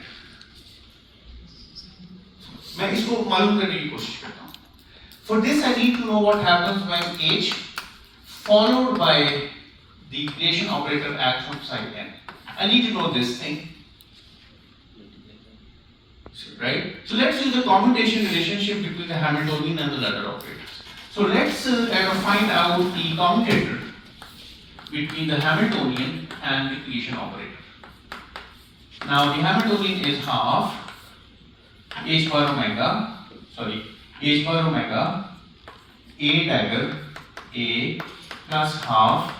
मैं इसको मालूम करने की कोशिश करता हूँ. For this I need to know what happens when H followed by the creation operator acts on psi n. I need to know this thing. Right? So let's use the commutation relationship between the Hamiltonian and the ladder operators. So let's find out the commutator between the Hamiltonian and the creation operator. Now the Hamiltonian is half h bar omega a dagger a plus half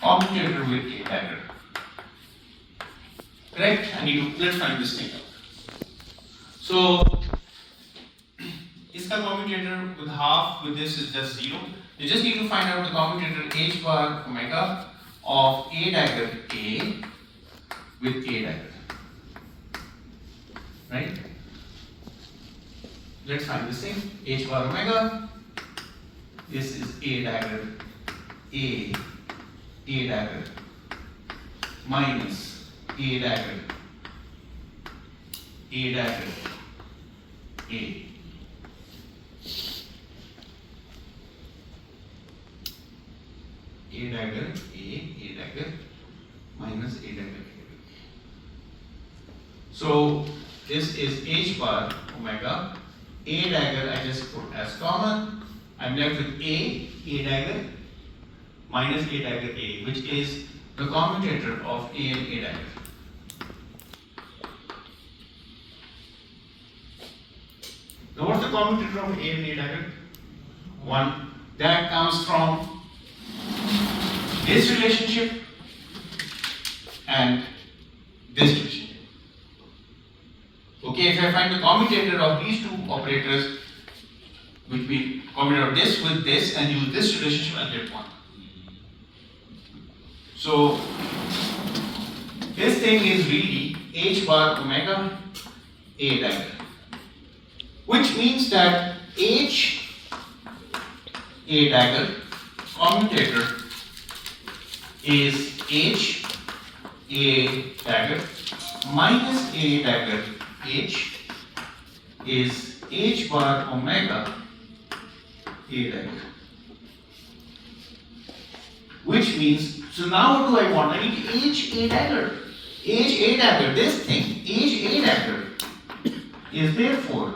commutator with a dagger. Correct? Let's find this thing out. So इसका commutator with half with this is just 0. You just need to find out the commutator h bar omega of a dagger a with a dagger. Right? Let's find this thing. H bar omega. This is a dagger a dagger minus a dagger a dagger a. A dagger a dagger minus a dagger a. So this is h bar omega. A dagger I just put as common. I'm left with a dagger minus a dagger a, which is the commutator of a and a dagger. Now what's the commutator of a and a dagger? 1. That comes from this relationship and this relationship. Okay, if I find the commutator of these two operators, which means commutator of this with this and use this relationship, I'll get 1. So this thing is really h bar omega a dagger, which means that h a dagger commutator is h a dagger minus a dagger h is h bar omega a dagger, which means, so now what do I want? I need h a dagger. H a dagger, this thing, h a dagger is therefore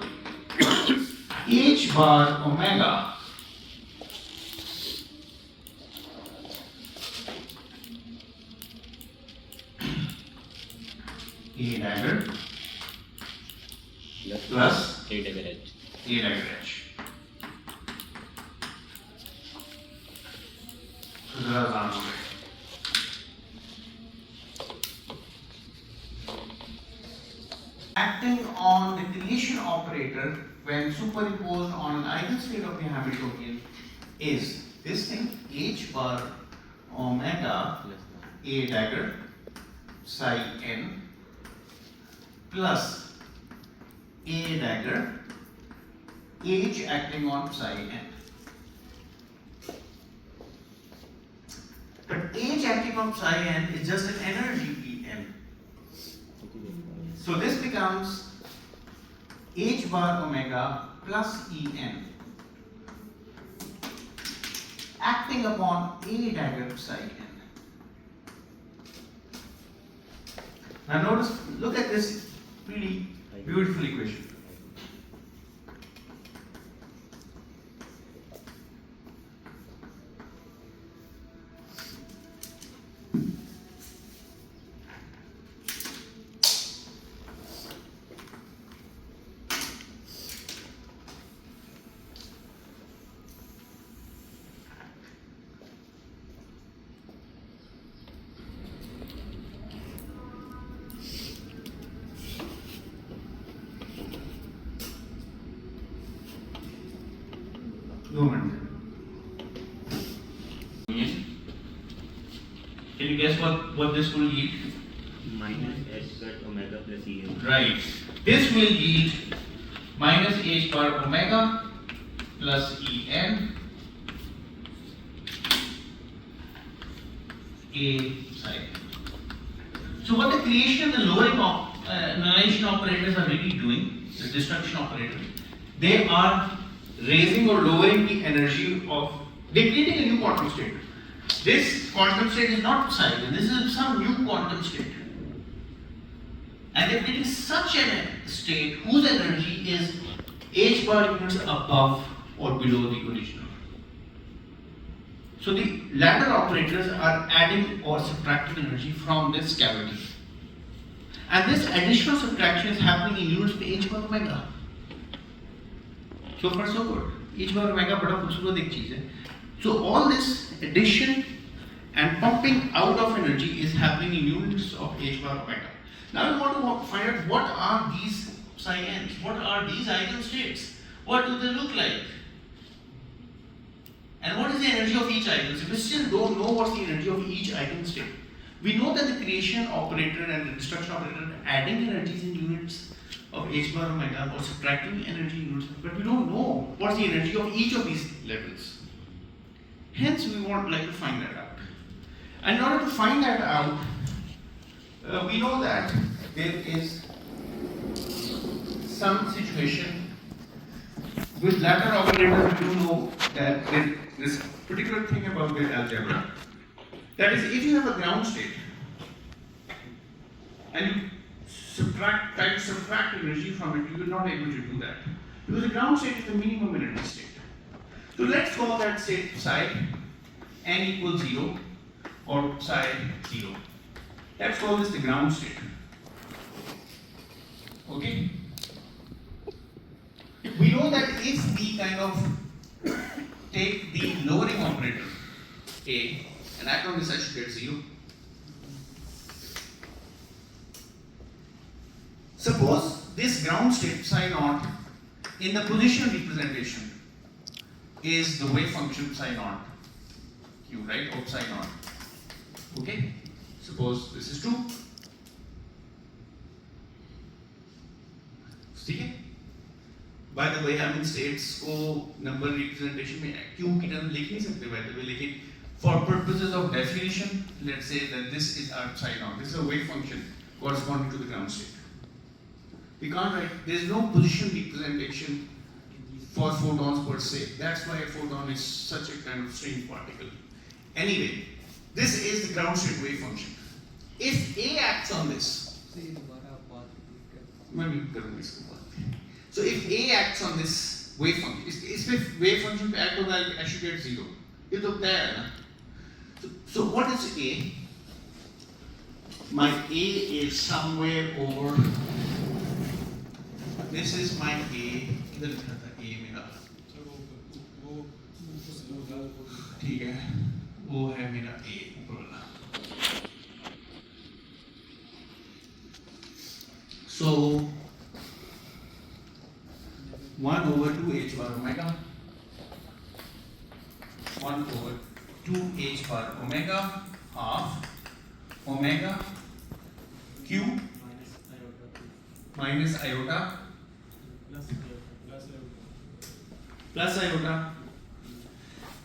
h bar omega a dagger plus a dagger h. a dagger h. So there are answers. Acting on the creation operator when superimposed on an eigenstate of the Hamiltonian is this thing, h bar omega a dagger psi n plus A dagger, H acting on psi n. But H acting on psi n is just an energy En. So this becomes H bar omega plus En acting upon A dagger psi n. Now notice, look at this really beautiful equation. Can you guess what this will yield? minus h cut omega plus em. Right. This will yield minus h bar omega plus En A psi. So what the creation and the lowering of annihilation operators are really doing, the destruction operator, they are raising or lowering the energy of, they're creating a new quantum state. This quantum state is not psi, this is some new quantum state. And they're creating such a state whose energy is h bar units above or below the original. So the ladder operators are adding or subtracting energy from this cavity. And this addition or subtraction is happening in units of h bar omega. So far so good. H bar omega बड़ा खूबसूरत एक चीज है. So all this addition and pumping out of energy is happening in units of h bar omega. Now we want to find out what are these psi n's, what are these eigenstates, what do they look like, and what is the energy of each eigenstate. We still don't know what's the energy of each eigenstate. We know that the creation operator and the destruction operator are adding energies in units of h bar omega or subtracting energy in units, but we don't know what's the energy of each of these levels. Hence, we would like to find that out. And in order to find that out, we know that there is some situation with ladder operators. We do know that there is this particular thing about their algebra. That is, if you have a ground state and you try to subtract energy from it, you will not be able to do that. Because the ground state is the minimum energy state. So let's call that state psi n equals 0 or psi 0. Let's call this the ground state. Okay? We know that if we kind of take the lowering operator A and act on this, I should get 0. Suppose this ground state psi naught in the position representation is the wave function psi naught q, right, or psi naught. Okay? Suppose this is true. ठीक है? By the way, हम इन states को number representation में q की term लिख नहीं सकते by the way, लेकिन for purposes of definition, let's say that this is our psi naught. This is a wave function corresponding to the ground state. We can't write. There is no position representation for photons per se. That's why a photon is such a kind of strange particle. Anyway, this is the ground state wave function. If A acts on this, so if A acts on this wave function, if wave function पे act होगा, I should get 0. ये तो तय है ना. So what is A? My A is somewhere over. This is my A. इधर लिखा था A मेरा. ठीक है. वो है मेरा A ऊपर वाला. So 1 over 2 h bar omega, 1 over 2 h bar omega half omega q minus iota plus iota,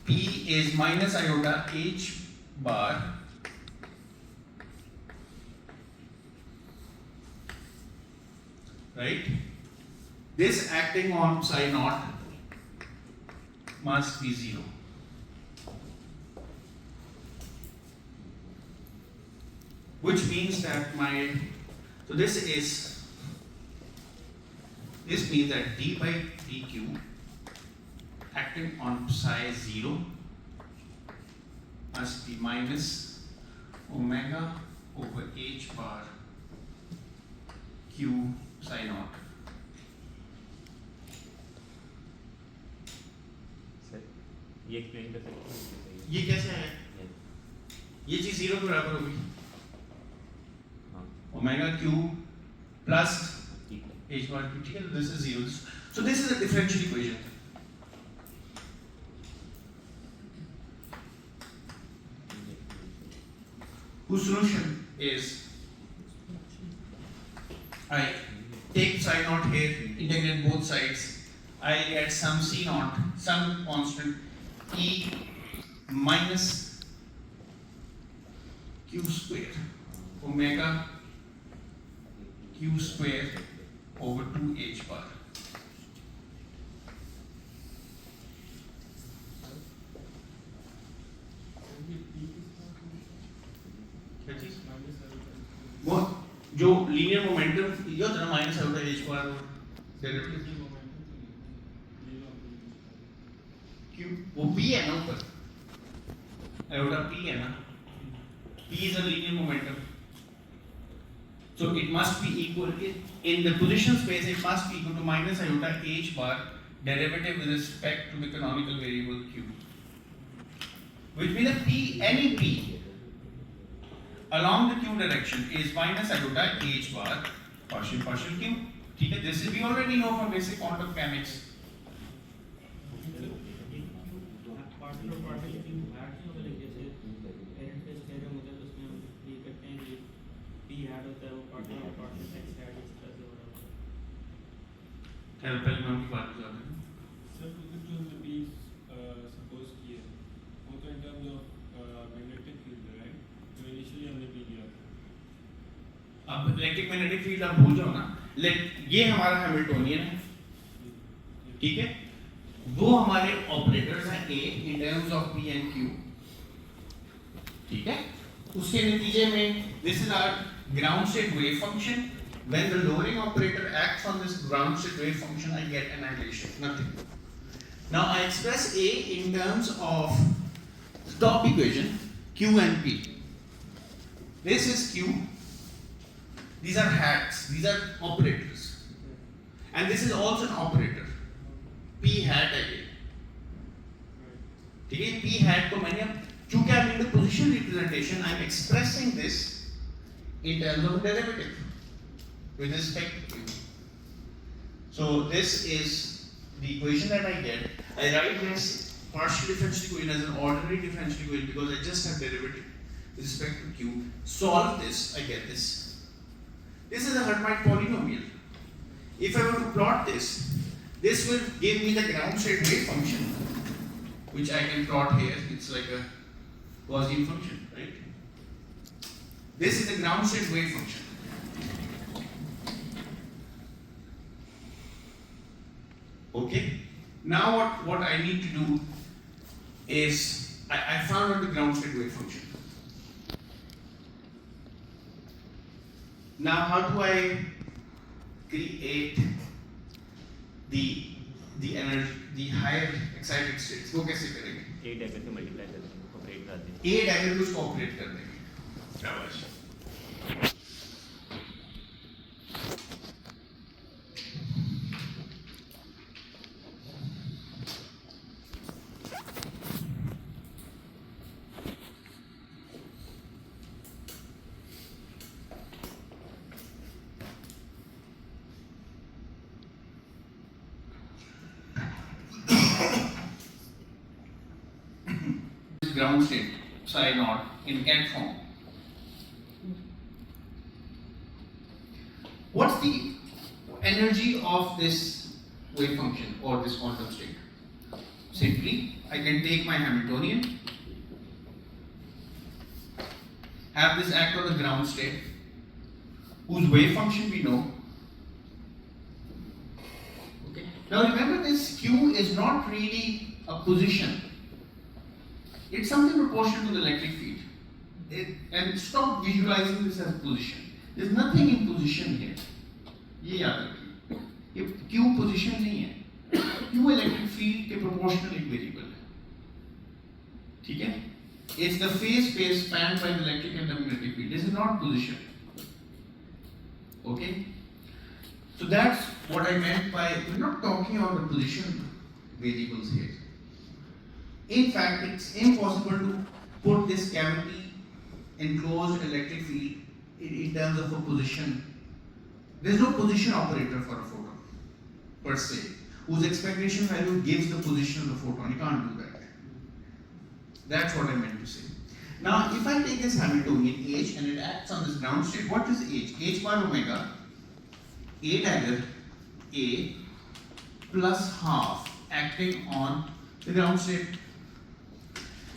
P is minus iota H bar right? This acting on psi naught must be 0. Which means that this means that d by dq acting on psi 0 must be minus omega over h bar q psi naught. Sir ये explain कर सकते हैं ये कैसे है? ये चीज 0 के बराबर होगी omega q plus h bar q, ठीक है? This is 0. So this is a differential equation. Whose solution is I take psi naught here, integrate both sides. I get some c naught, some constant e minus q square omega q square over 2h bar. क्या चीज? वो जो linear momentum ये होता है minus outta h bar derivative q वो p है ना ऊपर आउटा p है ना p is a linear momentum. So it must be equal in the position space. It must be equal to minus iota h bar derivative with respect to the canonical variable q, which means that p, any p along the q direction is minus iota h bar partial q. ठीक है? This is we already know from basic quantum mechanics. पहले मैं उनकी बात बता दूं. Sir, to the जो be suppose किए वो तो in terms of magnetic field right? तो initially हमने भी लिया था. अब इलेक्ट्रिक मैग्नेटिक फील्ड आप भूल जाओ ना. ये हमारा हैमिल्टोनियन है, ठीक है? वो हमारे ऑपरेटर्स हैं A in terms of P and Q, ठीक है? उसके नतीजे में this is our ground state wave function. When the lowering operator acts on this ground state wave function, I get annihilation, nothing. Now I express A in terms of the top equation Q and P. This is Q. These are hats. These are operators. And this is also an operator. P hat again. ठीक है? P hat को मैंने अब चूंकि I'm in the position representation, I'm expressing this in terms of derivative with respect to Q. So this is the equation that I get. I write this partial differential equation as an ordinary differential equation because I just have derivative with respect to Q. Solve this, I get this. This is a harmonic polynomial. If I were to plot this, this will give me the ground state wave function, which I can plot here. It's like a Gaussian function, right? This is the ground state wave function. Okay. Now what I need to do is I found out the ground state wave function. Now how do I create the energy, the higher excited states? वो कैसे करेंगे? A dagger से multiply कर देंगे, operate कर देंगे. A dagger को उसको ऑपरेट कर देंगे. शाबाश. Ground state psi naught in cat form. What's the energy of this wave function or this quantum state? simply I can take my Hamiltonian, have this act on the ground state, whose wave function we know. Okay. Now remember, this Q is not really a position. It's something proportional to the electric field. And stop visualizing this as position. There's nothing in position here. ये याद रखिए. ये Q position नहीं है. Q electric field के proportional एक variable है. ठीक है? It's the phase space spanned by the electric and the magnetic field. This is not position. Okay? So that's what I meant by, we're not talking about the position variables here. In fact, it's impossible to put this cavity enclosed electric field in terms of a position. There's no position operator for a photon per se, whose expectation value gives the position of the photon. You can't do that. That's what I meant to say. Now, if I take this Hamiltonian H and it acts on this ground state, what is H? H bar omega, A dagger A plus half acting on the ground state.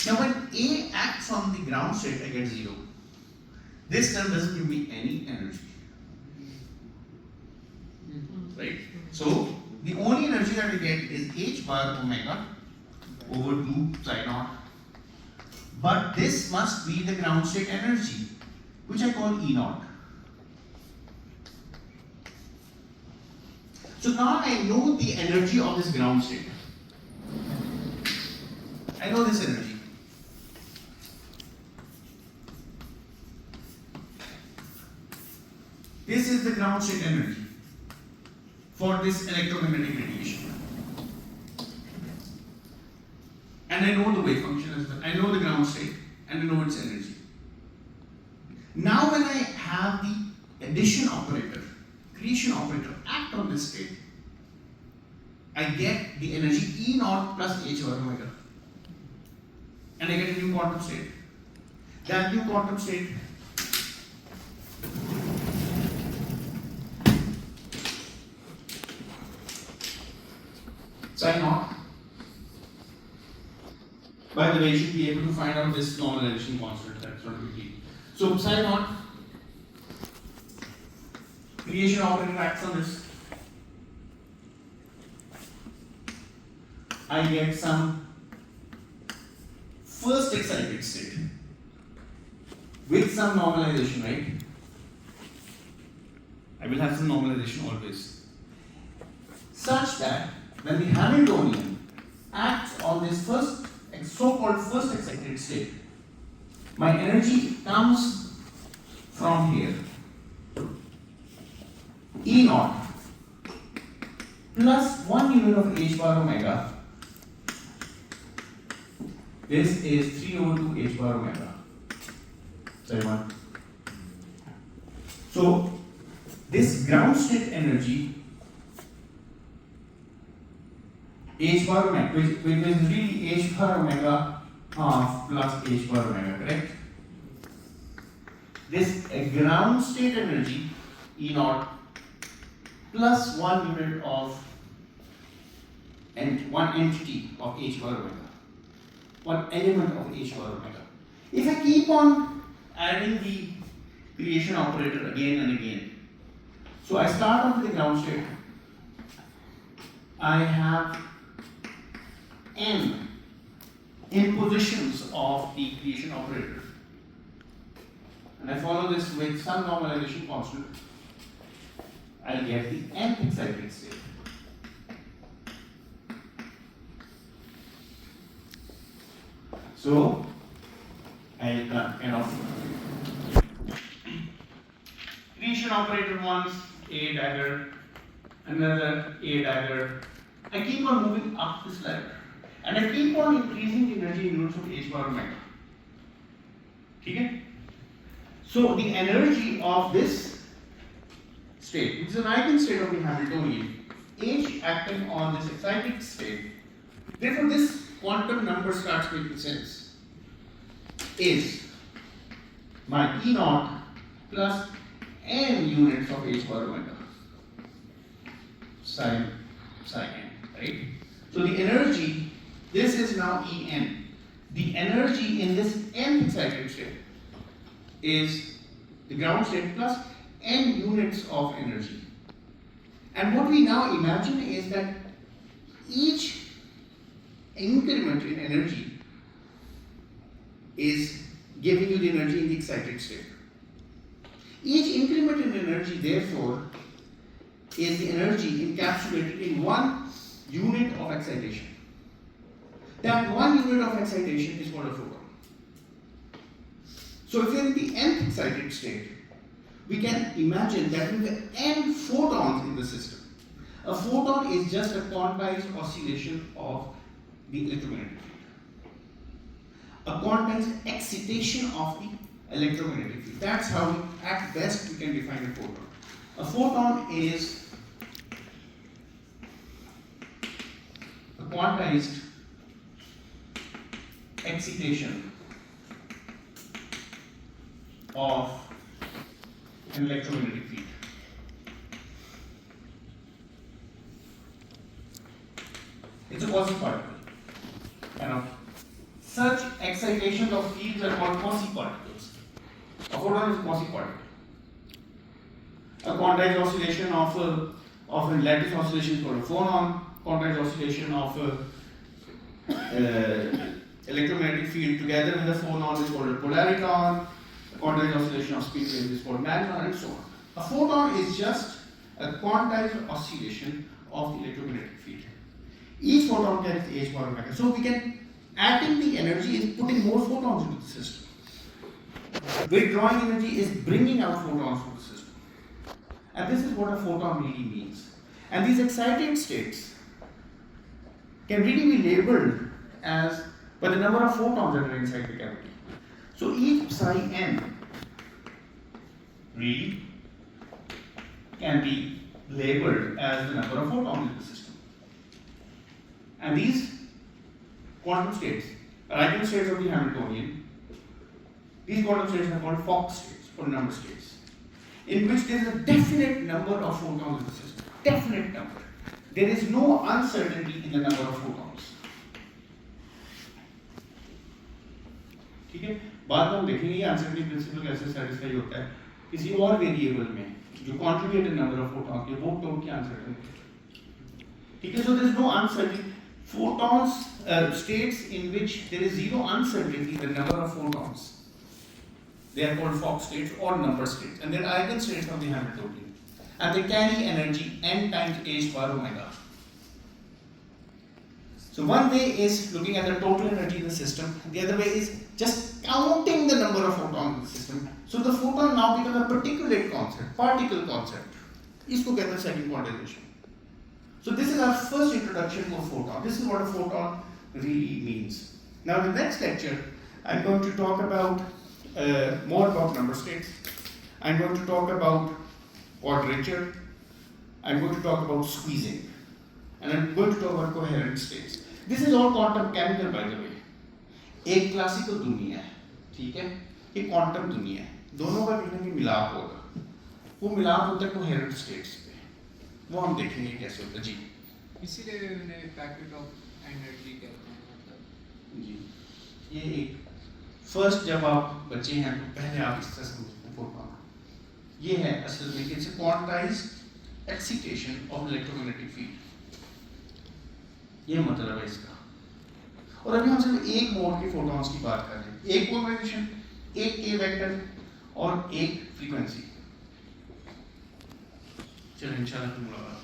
Now, when A acts on the ground state, I get 0. This term doesn't give me any energy. Right? So, the only energy that I get is H bar omega over 2 psi naught. But this must be the ground state energy, which I call E naught. So now I know the energy of this ground state. I know this energy. This is the ground state energy for this electromagnetic radiation. And I know the wave function as well. I know the ground state and I know its energy. Now when I have the addition operator, creation operator act on this state, I get the energy E naught plus H over omega. And I get a new quantum state. That new quantum state psi naught. By the way, you should be able to find out this normalization constant. That's not a big deal. So psi naught, creation operator acts on this. I get some first excited state with some normalization, right? I will have some normalization always. Such that when the Hamiltonian acts on this first so-called first excited state, my energy comes from here. E naught plus 1 unit of H bar omega. This is 3 over 2 H bar omega. Sorry, 1. So, this ground state energy H bar omega, which is really H bar omega half plus H bar omega, correct? This ground state energy E naught plus 1 unit of and one entity of H bar omega, one element of H bar omega. If I keep on adding the creation operator again and again, so I start off with the ground state, I have n impositions of the creation operator, and I follow this with some normalization constant, I'll get the nth excited state. So I'll kind of creation operator once, A dagger, another A dagger. I keep on moving up this ladder. And I keep on increasing the energy in units of H bar omega. Okay? So the energy of this state, which is an eigenstate of the Hamiltonian, H acting on this excited state, therefore this quantum number starts making sense, is my E naught plus n units of H bar omega psi n, right? So the energy This is now EM. The energy in this n excited state is the ground state plus n units of energy. And what we now imagine is that each increment in energy is giving you the energy in the excited state. Each increment in energy, therefore, is the energy encapsulated in one unit of excitation. That one unit of excitation is called a photon. So if you're in the nth excited state, we can imagine that with the n photons in the system. A photon is just a quantized oscillation of the electromagnetic field. A quantized excitation of the electromagnetic field. That's how, at best, we can define a photon. A photon is a quantized excitation of an electromagnetic field. It's a quasi-particle. And such excitations of fields are called quasi-particles. A photon is a quasi-particle. A quantized oscillation of a lattice oscillation is called a phonon. Quantized oscillation of electromagnetic field together with a phonon is called a polariton. A quantized oscillation of spin wave is called magnon, and so on. A photon is just a quantized oscillation of the electromagnetic field. Each photon carries h bar omega. So we can, adding the energy is putting more photons into the system. Withdrawing energy is bringing out photons from the system. And this is what a photon really means. And these excited states can really be labeled as by the number of photons that are inside the cavity. So each psi n really can be labeled as the number of photons in the system. And these quantum states are eigenstates of the Hamiltonian. These quantum states are called Fock states or number states, in which there is a definite number of photons in the system. Definite number. There is no uncertainty in the number of photons. ठीक है? बाद में हम देखेंगे ये uncertainty principle कैसे satisfy होता है किसी और वेरिएबल में जो contribute a number of photons के वो टोट की uncertainty. ठीक है? So there is no uncertainty. Photons, states in which there is zero uncertainty in the number of photons, they are called Fock states or number states, and they are eigenstates of the Hamiltonian, and they carry energy n times h bar omega. So one way is looking at the total energy in the system, the other way is just counting the number of photons in the system. So the photon now becomes a particulate concept, particle concept. इसको कहते हैं second quantization. So this is our first introduction to a photon. This is what a photon really means. Now in the next lecture, I'm going to talk about more about number states. I'm going to talk about quadrature. I'm going to talk about squeezing. And I'm going to talk about coherent states. This is all quantum chemical, by the way. एक classical दुनिया है, ठीक है? एक quantum दुनिया है. दोनों का कहीं ना कहीं मिलाप होगा. वो मिलाप होता है कोहेरेंट स्टेट्स पे. वो हम देखेंगे कैसे होता है जी. इसीलिए उन्हें पैकेट ऑफ एनर्जी कहते हैं मतलब. जी. ये एक फर्स्ट जब आप बच्चे हैं तो पहले आप इस तरह से फोटो. ये है असल में it's quantized excitation of electromagnetic field. ये मतलब है इसका. और अभी हम सिर्फ एक मोड के फोटॉन्स की बात कर रहे हैं. एक पोलराइजेशन, एक के वेक्टर और एक फ्रीक्वेंसी. चलो इंशाल्लाह मुलाकात.